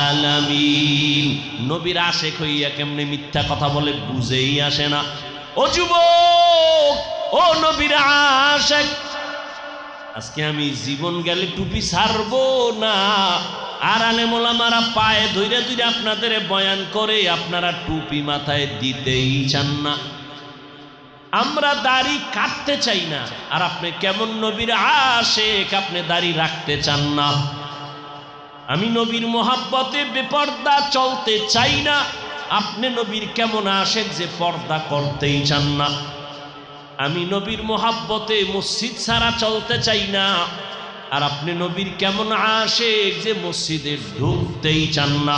আলামিন। নবীর আশেক হইয়া কেমনে মিথ্যা কথা বলে বুঝেই আসে না। ও যুবক, ও নবীর আশেক, আজকে আমি জীবন গেলে টুপি ছাড়বো না। আর আলেম ওলামারা পায়ে ধইরে ধইরে আপনাদের বয়ান করে, আপনারা টুপি মাথায় দিতেই চান না। আমরা দাড়ি কাটতে চাই না, আর আপনি কেমন নবীর আশেক, আপনি দাড়ি রাখতে চান না। আমি নবীর মোহাব্বতে বেপর্দা চলতে চাই না, আপনি নবীর কেমন আশেক যে পর্দা করতেই চান না। আমি নবীর মোহাব্বতে মসজিদ ছাড়া চলতে চাই না, আর আপনি নবীর কেমন আশেক যে মসজিদে ঢুকতেই চান না।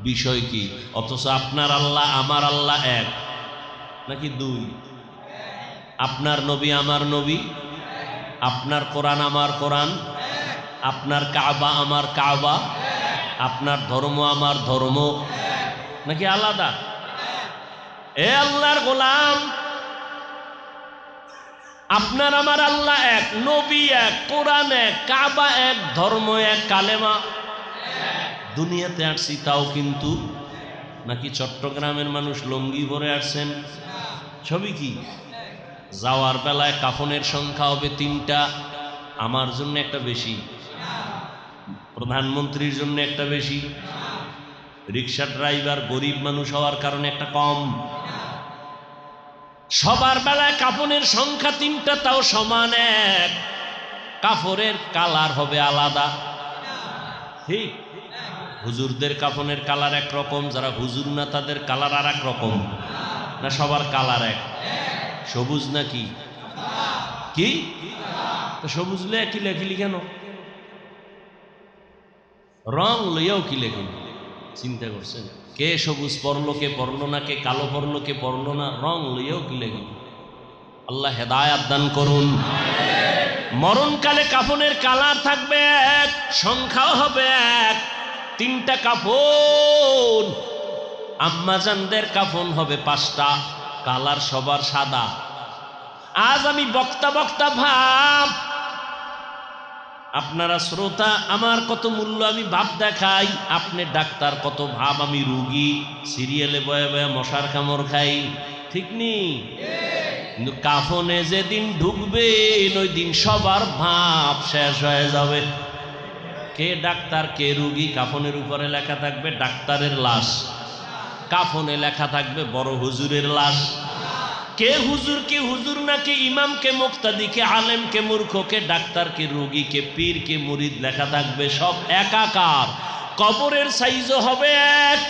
বিষয় কি? অথচ আপনার আল্লাহ আমার আল্লাহ এক নাকি দুই? আপনার নবী আমার নবী, আপনার কোরআন আমার কোরআন, আপনার কাবা আমার কাবা, আপনার ধর্ম আমার ধর্ম, নাকি আলাদা? এ আল্লাহর গোলাম, আপনার আমার আল্লাহ এক, নবী এক, কোরআন এক, কাবা এক, ধর্ম এক, কালেমা। দুনিয়াতে আসছি তাও কিন্তু, নাকি চট্টগ্রামের মানুষ লঙ্গি ভরে আসছেন? ছবি কি? যাওয়ার বেলায় কাফনের সংখ্যা হবে 3টা, আমার জন্য একটা বেশি, প্রধানমন্ত্রীর জন্য একটা বেশি, রিক্সা ড্রাইভার গরিব মানুষ হওয়ার কারণে একটা কম। সবার বেলায় কাফনের সংখ্যা 3টা, তাও সমান এক। কাফনের কালার হবে আলাদা, ঠিক? হুজুরদের কাফনের কালার একরকম, যারা হুজুর না তাদের কালার আর এক রকম, না সবার কালার এক? সবুজ নাকি কি? তো সবুজ লইয়া কি লেখিলি কেন? রং লইয়াও কি লেখিলি? চিন্তা করছেন? কে সবুজ পড়লো, কে পড়লো না, কে কালো পড়লো, কে পড়লো না, রং লইয়াও কি লেখিলি? আল্লাহ হেদায়াত দান করুন। মরণকালে কাফনের কালার থাকবে এক, সংখ্যাও হবে এক। 3টা কাফন। আম্মাজানদের কাফন হবে 5টা, কালার সবার সাদা। আজ আমি বক্তা বক্তা ভাব, আপনারা শ্রোতা, আমার কত মূল্য আমি ভাব দেখাই, আপনি ডাক্তার কত ভাব আমি রুগী, সিরিয়ালে বয়ে বয়ে মশার কামড় খাই, ঠিক নি? কিন্তু কাফনে যেদিন ঢুকবেন ওই দিন সবার ভাব শেষ হয়ে যাবে। কে ডাক্তার কে রুগী, কাফনের উপরে লেখা থাকবে ডাক্তারের লাশ, কাফনে লেখা থাকবে বড় হুজুরের লাশ। কে হুজুর কে হুজুর না, কে ইমাম কে মুক্তাদি, কে আলেম কে মূর্খ, কে ডাক্তার কে রোগী, কে পীর কে মুরিদ লেখা থাকবে সব একাকার। কবরের সাইজও হবে এক।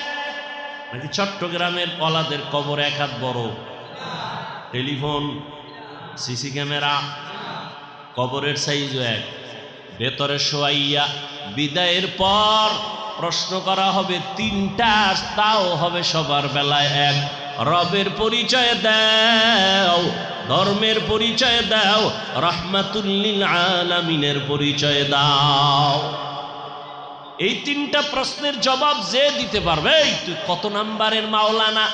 নাকি চট্টগ্রামের পলাদের কবর 1 হাত বড়, টেলিফোন সিসি ক্যামেরা, কবরের সাইজও এক। ভেতরে শোয়াইয়া বিদায়ের পর প্রশ্ন করা হবে 3টা, তাও হবে সবার বেলায় এক। রবের পরিচয় দাও, ধর্মের পরিচয় দাও, রাহমাতুল লিল আলামিনের পরিচয় দাও। এই 3টা প্রশ্নের জবাব যে দিতে পারবে, এই তুই কত নাম্বারের মাওলানা,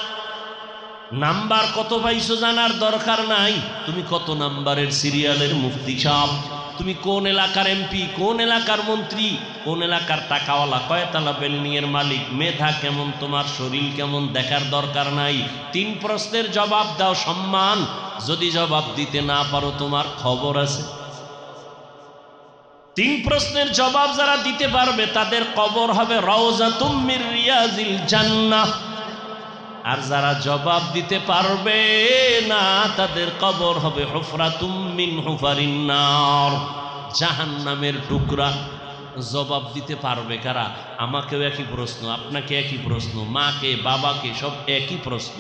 নাম্বার কত পাইছো জানার দরকার নাই, তুমি কত নাম্বারের সিরিয়ালের মুফতি সাহেব, তুমি কোন এলাকার এমপি, কোন এলাকার মন্ত্রী, কোন এলাকার টাকাওয়ালা, কয়তলা বিল্ডিংয়ের মালিক, মেধা কেমন, তোমার শরীর কেমন দেখার দরকার নাই। 3 প্রশ্নের জবাব দাও, সম্মান। যদি জবাব দিতে না পারো তোমার খবর আছে। 3 প্রশ্নের জবাব যারা দিতে পারবে তাদের কবর হবে রাউযাতুম মির রিয়াজিল জান্নাহ। আর যারা জবাব দিতে পারবে না তাদের কবর হবে হুফরাতুম মিন হুফারিন নার, জাহান্নামের টুকরা। জবাব দিতে পারবে কারা? আমাকেও একই প্রশ্ন, আপনাকে একই প্রশ্ন, মাকে বাবাকে সব একই প্রশ্ন।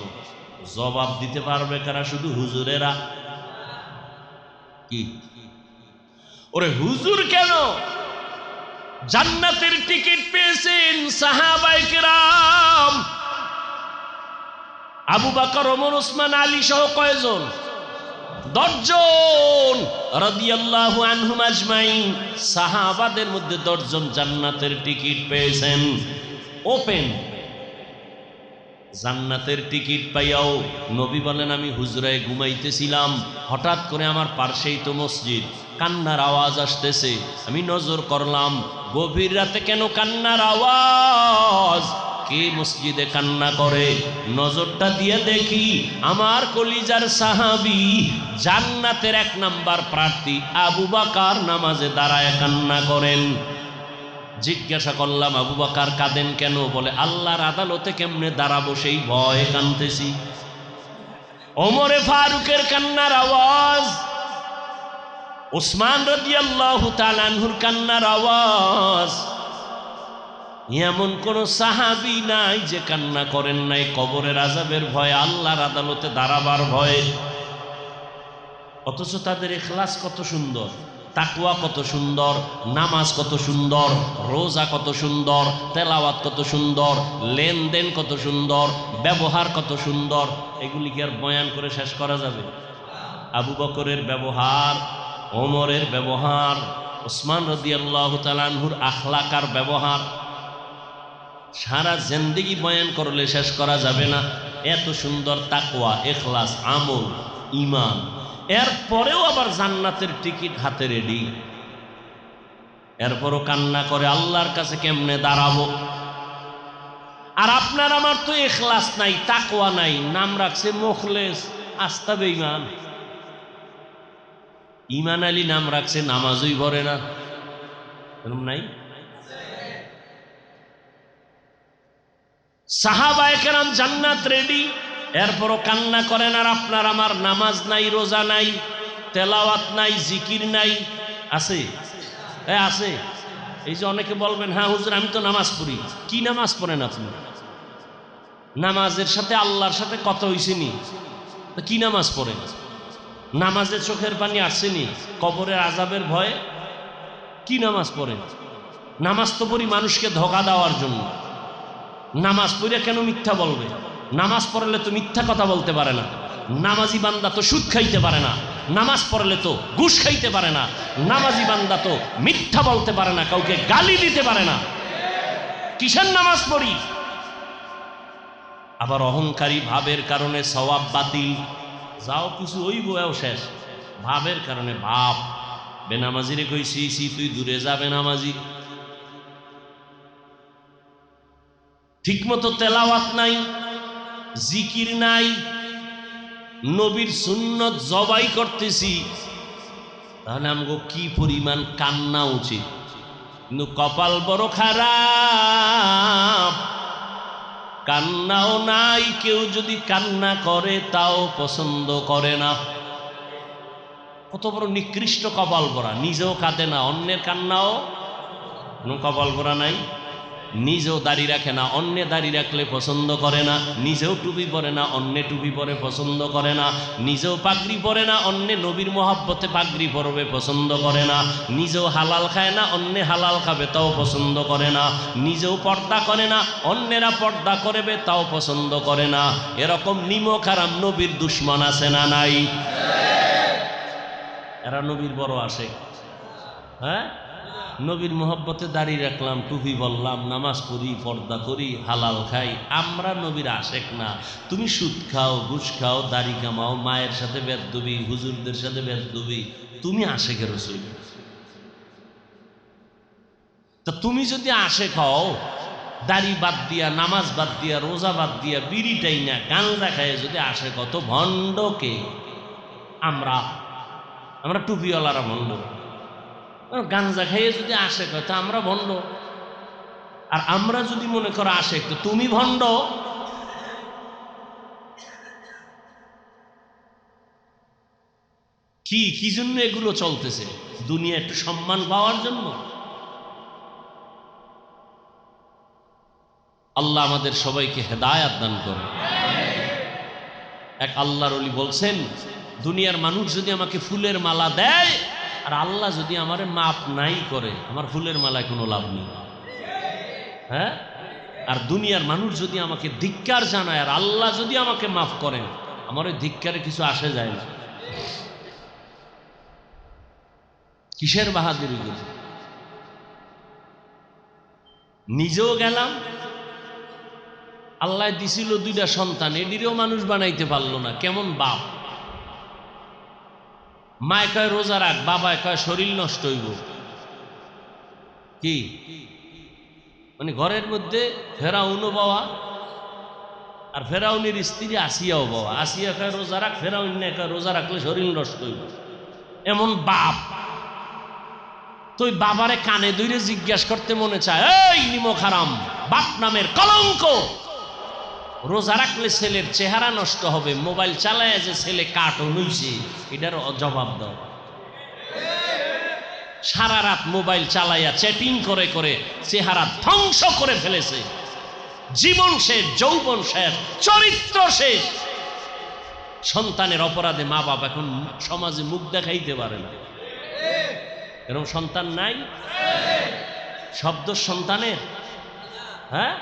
জবাব দিতে পারবে কারা? শুধু হুজুরেরা। কি ওরে হুজুর কেন? জান্নাতের টিকিট পেয়েছেন সাহাবায়ে কেরাম, আবু বকর, ওমর, ওসমান, আলী সহ কয়জন? 10 জন রাদিয়াল্লাহু আনহুম আজমাইন। সাহাবাদের মধ্যে 10 জন জান্নাতের টিকিট পেয়েছেন। ওপেন জান্নাতের টিকিট পাইয়াও নবী বলেন, আমি হুজরায় ঘুমাইতেছিলাম, হঠাৎ করে আমার পার্শ্বেই তো মসজিদ, কান্নার আওয়াজ আসতেছে। আমি নজর করলাম, গভীর রাতে কেন কান্নার আওয়াজ? কে মসজিদে কান্না করে? নজরটা দিয়ে দেখি আমার কলিজার সাহাবী, জান্নাতের 1 নাম্বার প্রার্থী আবু বকর নামাজে দাঁড়ায় কান্না করেন। জিজ্ঞাসা করলাম, আবু বকর কাঁদেন কেন? বলে, আল্লাহর আদালতে কেমনে দাঁড়াবো সেই ভয়ে কাঁদতেছি। ওমরে ফারুকের কান্নার আওয়াজ, ওসমান রাদিয়াল্লাহু তাআলা আনহুর কান্নার আওয়াজ। এমন কোন সাহাবী নাই যে কান্না করেন নাই কবরের আযাবের ভয়ে, আল্লাহর আদালতে দাঁড়াবার ভয়ে। অথচ তাদের ইখলাস কত সুন্দর, তাকওয়া কত সুন্দর, নামাজ কত সুন্দর, রোজা কত সুন্দর, তেলাওয়াত কত সুন্দর, লেনদেন কত সুন্দর, ব্যবহার কত সুন্দর। এগুলি কি আর বয়ান করে শেষ করা যাবে? আবু বকরের ব্যবহার, ওমরের ব্যবহার, ওসমান রাদিয়াল্লাহু তাআলা আনহুর আখলাক আর ব্যবহার, সারা জিন্দেগি বয়ান করলে শেষ করা যাবে না। এত সুন্দর তাকওয়া, ইখলাস, আমল, ঈমান। এরপরেও আবার জান্নাতের টিকিট হাতে রেডি। এরপরও কান্না করে আল্লাহর কাছে কেমনে দাঁড়াবো। আর আপনার আমার তো ইখলাস নাই, তাকওয়া নাই, নাম রাখছে মুখলেস, আস্থা বেঈমান। ঈমান আলী নাম রাখছে, নামাজই পড়ে না, এরকম নাই? সাহাবায়ে কেরাম জান্নাত রেডি, এরপরও কান্না করেন। আর আপনার আমার নামাজ নাই, রোজা নাই, তেলাওয়াত নাই, জিকির নাই। আছে? আছে। এই যে অনেকে বলবেন, হ্যাঁ হুজুর আমি তো নামাজ পড়ি। কি নামাজ পড়েন আপনি? নামাজের সাথে আল্লাহর সাথে কথা হইছেনি? কি নামাজ পড়েন? নামাজে চোখের পানি আসছেনি? কবরের আযাবের ভয়ে কি নামাজ পড়েন? নামাজ তো পড়ি মানুষকে ধোঁকা দেওয়ার জন্য। নামাজ পড়ে কেন মিথ্যা বলবে? নামাজ পড়লে তো মিথ্যা কথা বলতে পারে না। নামাজি বান্দা তো সুদ খাইতে পারে না। নামাজ পড়লে তো ঘুষ খাইতে পারে না। নামাজি বান্দা তো মিথ্যা বলতে পারে না, কাউকে গালি দিতে পারে না। কিসের নামাজ পড়ি? আবার অহংকারী ভাবের কারণে সওয়াব বাতিল, যাও কিছু হইব এও শেষ। ভাবের কারণে ভাব, বেনামাজিরে কইছি তুই দূরে যা বেনামাজি। ঠিকমতো তেলাওয়াত নাই, জিকির নাই, নবীর সুন্নত জবাই করতেছি, তাহলে আমগো কি পরিমাণ কান্না উচিত। কিন্তু কপাল বড় খারাপ, কান্নাও নাই। কেউ যদি কান্না করে তাও পছন্দ করে না। কত বড় নিকৃষ্ট কপাল ভরা, নিজেও কাঁদে না, অন্যের কান্নাও। কপাল ভরা নাই, নিজেও দাড়ি রাখে না, অন্যে দাড়ি রাখলে পছন্দ করে না, নিজেও টুপি পরে না, অন্যে টুপি পরে পছন্দ করে না, নিজেও পাগড়ি পরে না, অন্যে নবীর মহব্বতে পাগড়ি পরবে পছন্দ করে না, নিজেও হালাল খায় না, অন্যে হালাল খাবে তাও পছন্দ করে না, নিজেও পর্দা করে না, অন্যেরা পর্দা করবে তাও পছন্দ করে না। এরকম নিমক হারাম নবীর দুশ্মন আছে না নাই? এরা নবীর বড় আশেক। হ্যাঁ, নবীর মহব্বতে দাঁড়িয়ে রাখলাম, টুপি বললাম, নামাজ পড়ি, পর্দা করি, হালাল খাই, আমরা নবীর আশেক না। তুমি সুদ খাও, ঘুষ খাও, দাড়ি কামাও, মায়ের সাথে বেদবি, হুজুরদের সাথে বেদবি, তুমি আশেকের রাসূল। তা তুমি যদি আশেক হও, দাড়ি বাদ দিয়া, নামাজ বাদ দিয়া, রোজা বাদ দিয়া, বিড়িটাই না গাঁজা খায় যদি আশেক হতো, ভণ্ডকে আমরা টুপিওয়ালারা ভণ্ড। গাঁজা খাইয়ে যদি আশেক হতো আমরা ভণ্ড। আর আমরা যদি মনে করো আশেক, তো তুমি ভণ্ড। কি জন্য এগুলো চলতেছে? দুনিয়া একটু সম্মান পাওয়ার জন্য। আল্লাহ আমাদের সবাইকে হেদায়াত দান করে। এক আল্লাহর ওলি বলছেন, দুনিয়ার মানুষ যদি আমাকে ফুলের মালা দেয় আর আল্লাহ যদি আমারে মাপ নাই করে, আমার ফুলের মালায় কোনো লাভ নেই। হ্যাঁ, আর দুনিয়ার মানুষ যদি আমাকে ধিক্কার জানায় আর আল্লাহ যদি আমাকে মাফ করেন, আমার ওই ধিক্কারে কিছু আসে যায় না। কিসের বাহাদুরি গুলো? নিজেও গেলাম, আল্লাহ দিছিল দুইটা সন্তান, এটিরও মানুষ বানাইতে পারলো না। কেমন বাপ! মায় কয় রোজা রাখ, বাবায় কয় শরীর নষ্ট হইব। কি মানে ঘরের মধ্যে ফেরাউনও বাবা আর ফেরাউনের স্ত্রী আসিয়াও বাবা। আসিয়া কয় রোজা রাখ, ফেরাউন না কয় রোজা রাখলে শরীর নষ্ট হইব। এমন বাপ। তো ওই বাবারে কানে ধরে জিজ্ঞাসা করতে মনে চায়, এই নিমক হারাম, বাপ নামের কলঙ্ক, রোজা রাখলে ছেলের চেহারা নষ্ট হবে, মোবাইল চালায় যে ছেলে কার্টুন হইছে, এটার জবাব দাও। সারা রাত মোবাইল চালাইয়া চ্যাটিং করে করে চেহারা ধ্বংস করে ফেলেছে। জীবন শেষ, যৌবন শেষ, চরিত্র শেষ। সন্তানের অপরাধে মা বাবা এখন সমাজে মুখ দেখাইতে পারে না। এরকম সন্তান নাই? শব্দ সন্তানের। হ্যাঁ,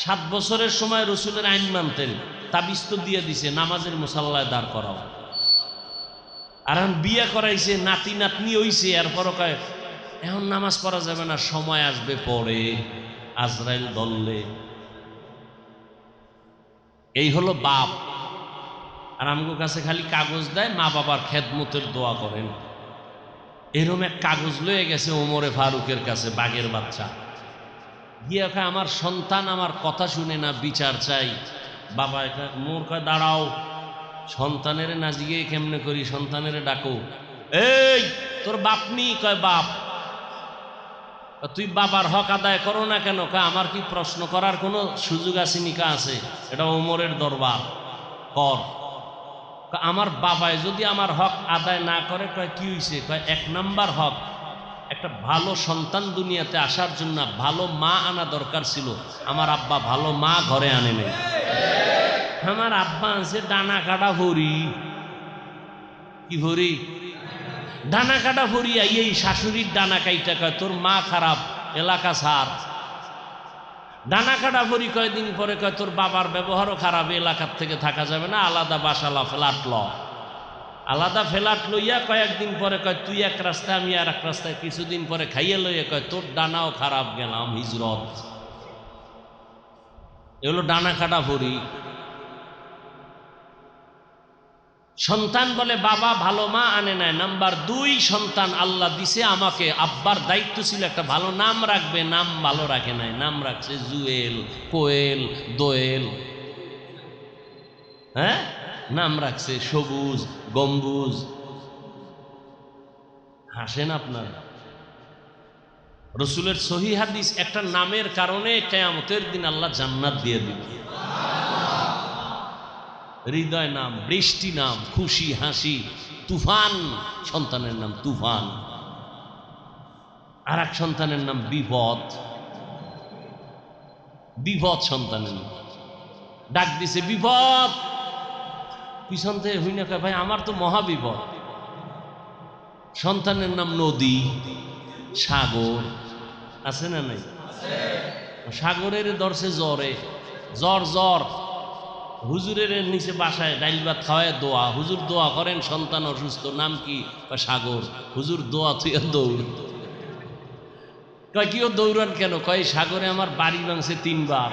7 বছরের সময় রসুলের আইন মানতেন, তাবিজ তো দিয়ে দিছে নামাজের মুসাল্লায় দাঁড় করাও। আর এখন বিয়ে করাইছে, নাতি নাতনি হইছে, এরপরও কয় এখন নামাজ পড়া যাবে না, সময় আসবে পরে, আজরাইল ধরলে। এই হলো বাপ। আর আমগো কাছে খালি কাগজ দেয়, মা বাবার খেদমতের দোয়া করেন। এরকম এক কাগজ লয়ে গেছে ওমরে ফারুকের কাছে, বাঘের বাচ্চা গিয়ে কয় আমার সন্তান আমার কথা শুনে না, বিচার চাই। বাবা মোর কয় দাঁড়াও, সন্তানের না জিগে কেমনে করি, সন্তানের ডাকো। এই তোর বাপ নি? কয় বাপ। তুই বাবার হক আদায় করো না কেন? কয় আমার কি প্রশ্ন করার কোনো সুযোগ আছে নিকা আছে? এটা ওমরের দরবার, কর। আমার বাবায় যদি আমার হক আদায় না করে, কয় কি হইছে? কয় 1 নাম্বার হক, একটা ভালো সন্তান দুনিয়াতে আসার জন্য ভালো মা আনা দরকার ছিল, আমার আব্বা ভালো মা ঘরে আনে নাই। আমার আব্বা আনছে ডানা কাটা ভরি। কি ভরি? ডানা কাটা ভরি। এই শাশুড়ির ডানা কাইটা কয় তোর মা খারাপ, এলাকা ছাড়। ডানা কাটা ভরি। কয়দিন পরে কয় তোর বাবার ব্যবহারও খারাপ, এলাকার থেকে থাকা যাবে না, আলাদা বাসালা ফ্ল্যাট ল। আলাদা ফ্ল্যাট লইয়া কয়েকদিন পরে কয় তুই এক রাস্তায় আমি আর এক রাস্তায়। কিছুদিন পরে খাইয়ে লইয়া কয় তোর ডানাও খারাপ, গেলাম হিজরত। এগুলো ডানা কাটা ভরি। সন্তান বলে বাবা ভালো মা আনে নাই। নাম্বার 2, সন্তান আল্লাহ দিছে আমাকে, আব্বার দায়িত্ব ছিল একটা ভালো নাম রাখবে, নাম ভালো রাখে নাই, নাম রাখছে জুয়েল, কোয়েল, দোয়েল। হ্যাঁ, নাম রাখছে সবুজ, গম্বুজ। হাসেন আপনারা। রসুলের সহি হাদিস, একটা নামের কারণে কিয়ামতের দিন আল্লাহ জান্নাত দিয়ে দিবে। হৃদয় নাম, বৃষ্টি নাম, খুশি হাসি, তুফান সন্তানের নাম তুফান। আর এক সন্তানের নাম বিপদ। বিপদ সন্তানের নাম। ডাক দিছে বিপদ, পিছন থেকে হই না কয় ভাই আমার তো মহাবিপদ। সন্তানের নাম নদী, সাগর। আছে না নাই? সাগরের দর্শে জ্বরে, জ্বর জ্বর। হুজুরের নিচে বাসায় ডাইল ভাত খাওয়ায় দোয়া, হুজুর দোয়া করেন সন্তান অসুস্থ, নাম কি? সাগর। হুজুর দোয়া তুই দৌড়। কয় কিও দৌড়ান কেন? কয় সাগরে আমার বাড়ি ভাঙছে 3 বার।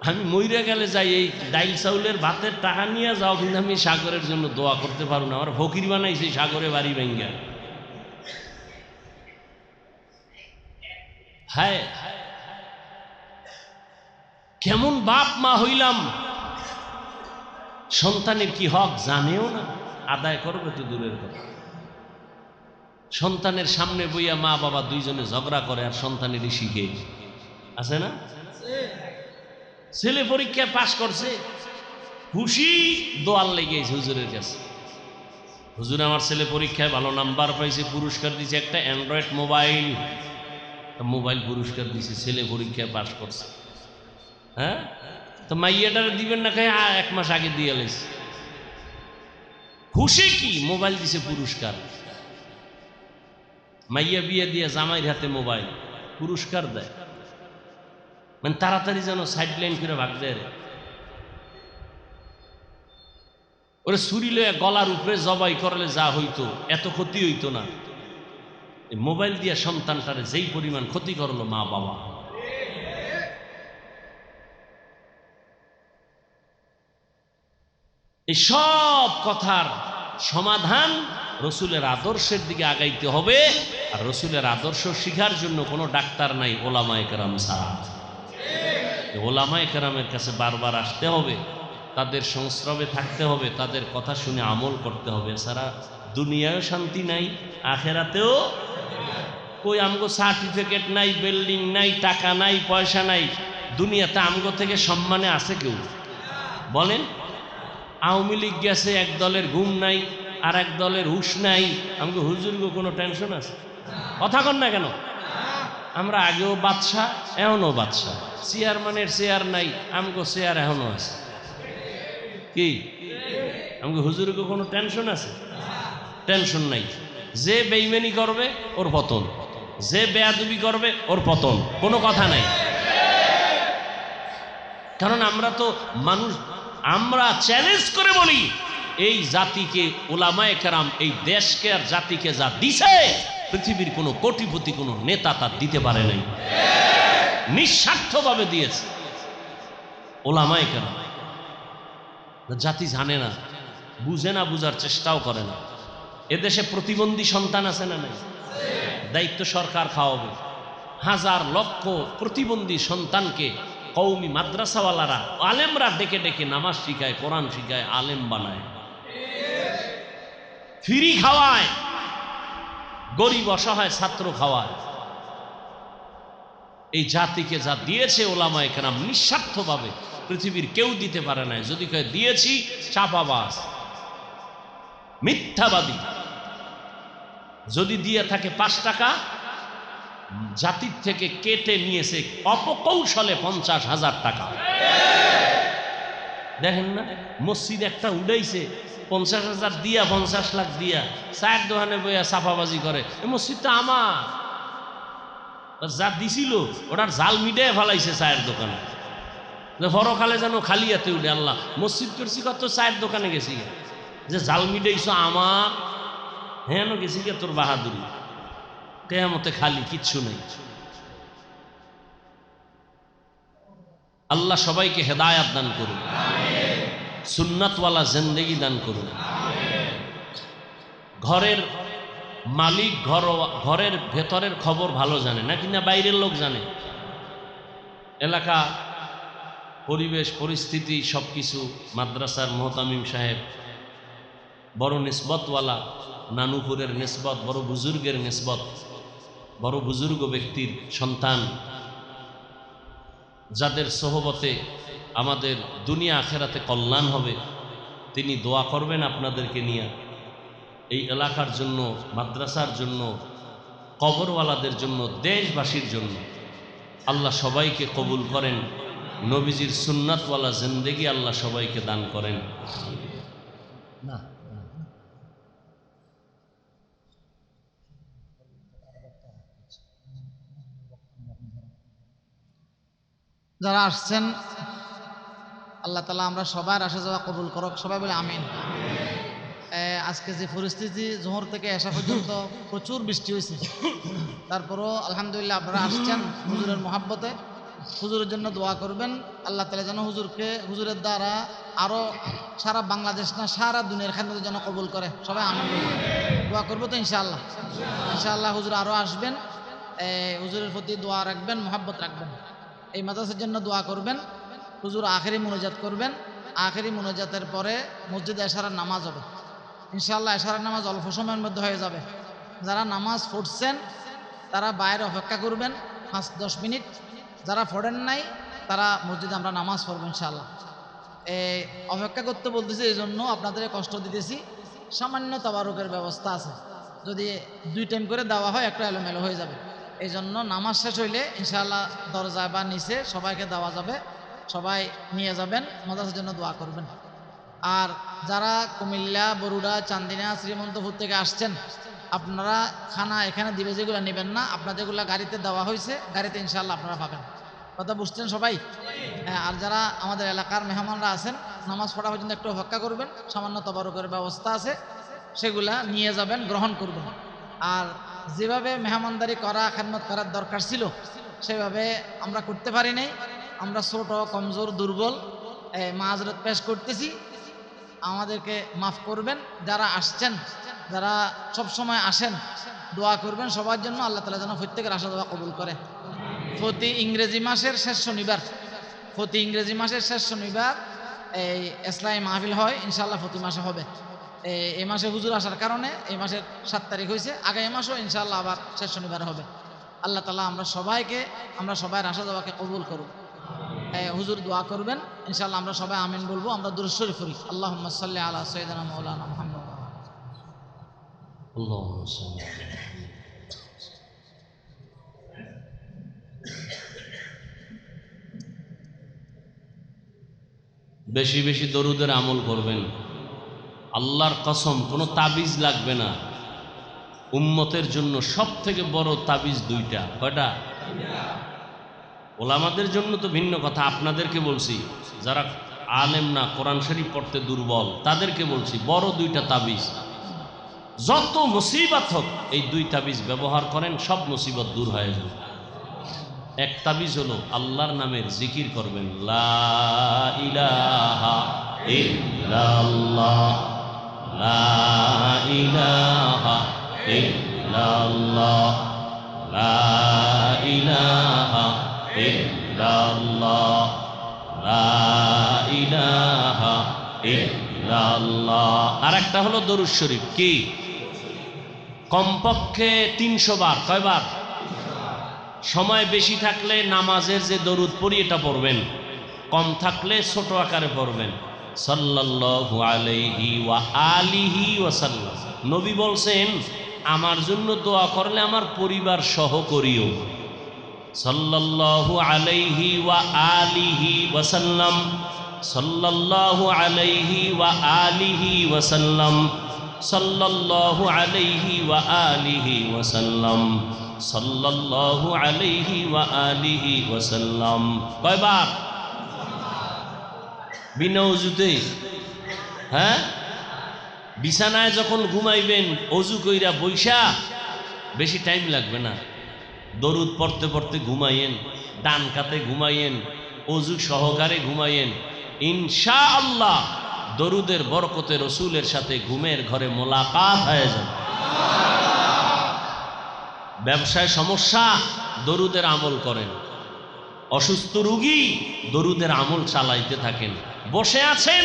আমি মইরা গেলে যাই, এই ডাইল চাউলের ভাতের টাকা নিয়ে যাও, কিন্তু আমি সাগরের জন্য দোয়া করতে পারবো না। আমার ফকির বানাইছে সাগরে বাড়ি ভেঙ্গা। হায় কেমন বাপ মা হইলাম, সন্তানের কি হক জানেও না, আদায় করবে তো দূরের কথা। সন্তানের সামনে বইয়া মা বাবা দুইজনে ঝগড়া করে আর সন্তানেরই শিখে আছে না। ছেলে পরীক্ষায় পাশ করছে, খুশি দোয়াল লেগেছে হুজুরের কাছে, হুজুর আমার ছেলে পরীক্ষায় ভালো নাম্বার পাইছে, পুরস্কার দিছে একটা অ্যান্ড্রয়েড মোবাইল, মোবাইল পুরস্কার দিছে, ছেলে পরীক্ষায় পাশ করছে। হ্যাঁ, তো মাইয়াটার দিবেন না, খাই 1 মাস আগে দিয়ে লেছে। খুশি কি, মোবাইল দিছে পুরস্কার। মাইয়া বিয়ে দিয়ে জামাইয়ের হাতে মোবাইল, পুরস্কার দেয়, মানে তাড়াতাড়ি যেন সাইড লাইন করে ভাগ দেয়। ওরে ছুরি লয়ে গলার উপরে জবাই করলে যা হইতো এত ক্ষতি হইতো না, এই মোবাইল দিয়ে সন্তানটারে যেই পরিমাণ ক্ষতি করলো মা বাবা। এই সব কথার সমাধান রসুলের আদর্শের দিকে আগাইতে হবে। আর রসুলের আদর্শ শিখার জন্য কোনো ডাক্তার নাই, ওলামায়ে কেরাম ছাড়া। ওলামায়ে কেরামের কাছে বারবার আসতে হবে, তাদের সংস্রবে থাকতে হবে, তাদের কথা শুনে আমল করতে হবে। এছাড়া দুনিয়ায়ও শান্তি নাই, আখেরাতেও। কই আমগো সার্টিফিকেট নাই, বিল্ডিং নাই, টাকা নাই, পয়সা নাই, দুনিয়াতে আমগো থেকে সম্মানে আছে কেউ? বলেন। আওয়ামী লীগ গেছে, এক দলের ঘুম নাই, আর এক দলের হুশ নাই, আমগো হুজুরগো কোনো টেনশন আছে? কথা কন না কেন? আমরা আগেও বাদশা, এখনো বাদশা। চেয়ারম্যানের চেয়ার নাই, আমগো চেয়ার এখনো আছে। কি আমগো হুজুরগো কোনো টেনশন আছে? টেনশন নাই। যে বেইমানি করবে ওর পতন, যে বেয়াদবি করবে ওর পতন, কোনো কথা নাই। কারণ আমরা তো মানুষ, আমরা চ্যালেঞ্জ করে বলি, এই জাতিকে ওলামায়ে কেরাম, এই দেশকে আর জাতিকে যা দিছে, পৃথিবীর কোনো কোটিপতি কোনো নেতা তার দিতে পারে নাই। নিঃস্বার্থভাবে দিয়েছে ওলামায়ে কেরাম। জাতি জানে না, বুঝে না, বুঝার চেষ্টাও করে না। এদেশে প্রতিবন্ধী সন্তান আছে না নাই? দায়িত্ব সরকার খাওয়াবে। হাজার লক্ষ প্রতিবন্ধী সন্তানকে কওমি মাদ্রাসাওয়ালারা, আলেমরা ডেকে ডেকে নামাজ শিখায়, কোরআন শিখায়, আলেম বানায়, ফ্রি খাওয়ায়, গরিব অসহায় ছাত্র খাওয়ায়। এই জাতিকে যা দিয়েছে ওলামায়ে কেরাম নিঃস্বার্থভাবে, পৃথিবীর কেউ দিতে পারে না। যদি কয় দিয়েছি, চাপাবাজ, মিথ্যাবাদী। যদি দিয়ে থাকে 5 টাকা, জাতির থেকে কেটে নিয়েছে অপকৌশলে 50,000 টাকা। দেখেন না, মসজিদ একটা উড়াইছে 50,000 দিয়া, 50 লাখ দিয়া, চায়ের দোকানে বইয়া সাফাবাজি করে। এই মসজিদটা আমার, যা দিছিল ওটার জাল মিটায় ফেলাইছে চায়ের দোকানে, পরকালে যেন খালি হাতে উঠে। আল্লাহ, মসজিদ করছি কত, চায়ের দোকানে গেছি যে জাল মিটাইছ আমার, হ্যাঁ গেছি গে তোর বাহাদুরি, কেয়ামতে খালি, কিচ্ছু নেই। আল্লাহ সবাইকে হেদায়াত দান করুন, সুন্নাতওয়ালা জিন্দেগি দান করুন। ঘরের মালিক ঘরের ভেতরের খবর ভালো জানে না, কিনা বাইরের লোক জানে? এলাকা, পরিবেশ, পরিস্থিতি সবকিছু। মাদ্রাসার মোহতামিম সাহেব বড় নিসবতওয়ালা, নানুপুরের নিসবত, বড় বুজুর্গের নিসবত, বড় বুজুর্গ ব্যক্তির সন্তান, যাদের সোহবতে আমাদের দুনিয়া আখেরাতে কল্যাণ হবে। তিনি দোয়া করবেন আপনাদেরকে নিয়ে, এই এলাকার জন্য, মাদ্রাসার জন্য, কবরওয়ালাদের জন্য, দেশবাসীর জন্য। আল্লাহ সবাইকে কবুল করেন, নবীজির সুন্নাতওয়ালা জিন্দেগি আল্লাহ সবাইকে দান করেন। না, যারা আসছেন, আল্লাহ তাআলা আমরা সবার আসা যাওয়া কবুল করুক, সবাই বলে আমিন। আজকে যে পরিস্থিতি, জোহর থেকে এসা পর্যন্ত প্রচুর বৃষ্টি হয়েছে, তারপরও আলহামদুলিল্লাহ আপনারা আসছেন হুজুরের মহাব্বতে। হুজুরের জন্য দোয়া করবেন, আল্লাহ তাআলা যেন হুজুরের দ্বারা আরও সারা বাংলাদেশ না সারা দুনিয়ার খেদমতের জন্য কবুল করে। সবাই আমিন দোয়া করবো তো ইনশাআল্লাহ। ইনশাআল্লাহ হুজুর আরও আসবেন। হুজুরের প্রতি দোয়া রাখবেন, মহাব্বত রাখবেন। এই মাদ্রাসার জন্য দোয়া করবেন। হুজুর আখেরি মুনাজাত করবেন। আখেরি মুনাজাতের পরে মসজিদে এশারার নামাজ হবে। ইনশাআল্লাহ এশারার নামাজ অল্প সময়ের মধ্যে হয়ে যাবে। যারা নামাজ পড়ছেন তারা বাইরে অপেক্ষা করবেন 5-10 মিনিট। যারা পড়েন নাই তারা মসজিদে আমরা নামাজ পড়বো ইনশাআল্লাহ। অপেক্ষা করতে বলতেছি, এই জন্য আপনাদের কষ্ট দিতেছি। সামান্য তাবারুকের ব্যবস্থা আছে, যদি 2 টাইম করে দেওয়া হয় একটা এলোমেলো হয়ে যাবে। এই জন্য নামাজ শেষ হইলে ইনশাআল্লাহ দরজা বা নিচে সবাইকে দেওয়া যাবে, সবাই নিয়ে যাবেন, মাদ্রাসার জন্য দোয়া করবেন। আর যারা কুমিল্লা, বরুড়া, চান্দিনা, শ্রীমন্তপুর থেকে আসছেন, আপনারা খানা এখানে দিবে, যেগুলো নেবেন না, আপনার যেগুলো গাড়িতে দেওয়া হয়েছে গাড়িতে ইনশাআল্লাহ আপনারা পাবেন। কথা বুঝছেন সবাই? আর যারা আমাদের এলাকার মেহমানরা আছেন, নামাজ পড়া পর্যন্ত একটু অপেক্ষা করবেন, সামান্য তবারুকের ব্যবস্থা আছে, সেগুলা নিয়ে যাবেন, গ্রহণ করবেন। আর যেভাবে মেহমানদারি করা, খেদমত করার দরকার ছিল সেভাবে আমরা করতে পারি নাই। আমরা ছোট, কমজোর, দুর্বল, মাযরত পেশ করতেছি, আমাদেরকে মাফ করবেন। যারা আসছেন, যারা সব সময় আসেন, দোয়া করবেন সবার জন্য, আল্লাহ তাআলা যেন প্রত্যেকের আশা দোয়া কবুল করে। প্রতি ইংরেজি মাসের শেষ শনিবার এই ইসলামী মাহফিল হয় ইনশাআল্লাহ, প্রতি মাসে হবে। এই মাসে হুজুর আসার কারণে এই মাসের 7 তারিখ হয়েছে, আগামী মাসও ইনশাআল্লাহ আবার শেষ শনিবার হবে। আল্লাহ তাআলা আমরা সবাই আশা দোয়াকে কবুল করুন। হুজুর দোয়া করবেন ইনশাআল্লাহ, আমরা সবাই আমিন বলবো। আমরা দুরূদ শরীফ পড়ি। আল্লাহুম্মা সাল্লি আলা সাইয়্যিদিনা মাওলানা মুহাম্মদ। আল্লাহুম্মা সাল্লি আলা বেশি বেশি দরুদের আমল করবেন। আল্লাহর কসম, কোনো তাবিজ লাগবে না। উম্মতের জন্য সব থেকে বড় তাবিজ 2টা। কয়টা? ওলামাদের জন্য তো ভিন্ন কথা, আপনাদেরকে বলছি। যারা আলেম না, কোরআন শরীফ পড়তে দুর্বল, তাদেরকে বলছি, বড় 2টা তাবিজ। যত মুসিবত হোক এই 2 তাবিজ ব্যবহার করেন, সব মুসিবত দূর হয়ে যাবে। এক তাবিজ হলো আল্লাহর নামের জিকির করবেন, লা ইলাহা ইল্লাল্লাহ, লা ইলাহা ইল্লাল্লাহ, লা ইলাহা ইল্লাল্লাহ, লা ইলাহা ইল্লাল্লাহ। আর একটা হলো দরুদ শরীফ। কি? কমপক্ষে 300 বার। কয়বার? সময় বেশি থাকলে নামাজের যে দরুদ পড়ি এটা পড়বেন, কম থাকলে ছোট আকারে পড়বেন। সাল্লাল্লাহু আলাইহি ওয়া আলিহি ওয়া সাল্লাম। নবী বলছেন, আমার জন্য দোয়া করলে আমার পরিবার সহ করিও। সাল্লাল্লাহু আলাইহি ওয়া আলিহি ওয়া সাল্লাম, সাল্লাল্লাহু আলাইহি ওয়া আলিহি ওয়া সাল্লাম, সাল্লাল্লাহু আলাইহি ওয়া আলিহি ওয়া সাল্লাম, সাল্লাল্লাহু আলাইহি ওয়া আলিহি ওয়া সাল্লাম। কয়বার? বিনা ওযুতে? হ্যাঁ, বিছানায় যখন ঘুমাইবেন ওযু কইরা বইসা, বেশি টাইম লাগবে না। দরুদ পড়তে পড়তে ঘুমাইয়েন, ডান কাতে ঘুমাইয়েন, ওযু সহকারে ঘুমাইয়েন, ইনশাআল্লাহ দরুদের বরকতে রসুলের সাথে ঘুমের ঘরে মোলাকাত হয়ে যাবে। ব্যবসায় সমস্যা, দরুদের আমল করেন। অসুস্থ রোগী, দরুদের আমল চালাইতে থাকেন। বসে আছেন,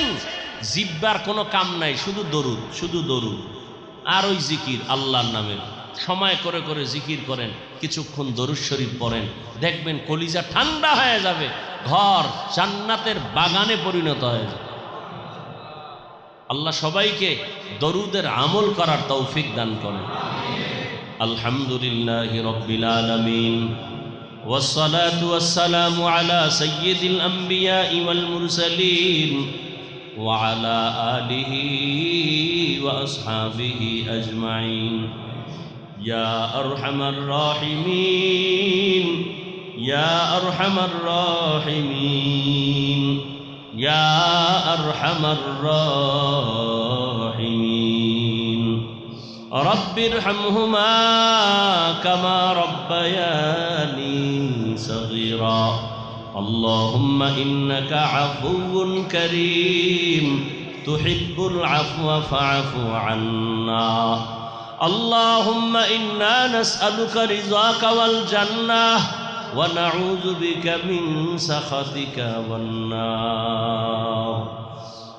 জিব্বার কোনো কাম নাই, শুধু দরুদ, শুধু দরুদ আর ওই জিকির, আল্লাহর নামের। সময় করে করে জিকির করেন, কিছুক্ষণ দরুদ শরীফ পড়েন, দেখবেন কলিজা ঠান্ডা হয়ে যাবে, ঘর জান্নাতের বাগানে পরিণত হয়ে যাবে। আল্লাহ সবাইকে দরুদের আমল করার তৌফিক দান করেন। আলহামদুলিল্লাহি রাব্বিল আলামিন, والصلاة والسلام على سيد الأنبياء والمرسلين وعلى آله وأصحابه أجمعين. يا أرحم الراحمين، يا أرحم الراحمين، يا أرحم الراحمين. رب ارحمهما كما ربياني صغيرا. اللهم إنك عفو كريم تحب العفو فاعف عنا. اللهم إنا نسألك رضاك والجنة ونعوذ بك من سخطك والنار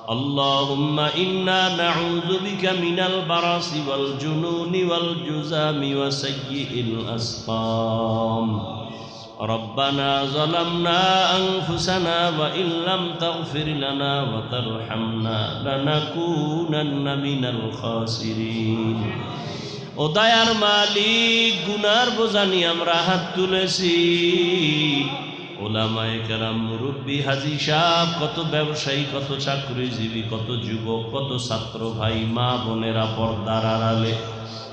اللهم إنا نعوذ بك من البرص والجنون والجذام وسيء الأسقام ربنا ظلمنا أنفسنا وإن لم تغفر لنا وترحمنا لنكونن من الخاسرين ও দয়ার মালিক গুনার বোঝা নিয়ে আমরা হাত তুলেছি ওলামায়ে কেরাম মুরব্বী হাজী সাহেব কত ব্যবসায়ী কত চাকরিজীবী কত যুবক কত ছাত্র ভাই মা বোনেরা পর্দার আড়ালে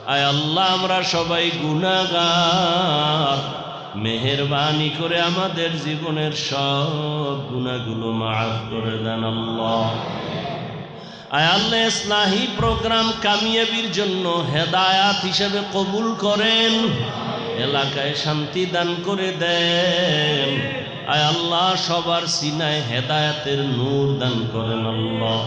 আয় আল্লাহ আমরা সবাই গুনাহগার মেহেরবানি করে আমাদের জীবনের সব গুনাহগুলো মাফ করে দেন আল্লাহ আয় আল্লাহ ইসলাহি প্রোগ্রাম কামিয়াবির জন্য হেদায়াত হিসেবে কবুল করেন এলাকায় শান্তি দান করে দেন আয় আল্লাহ সবার সিনায় হেদায়াতের নূর দান করেন আল্লাহ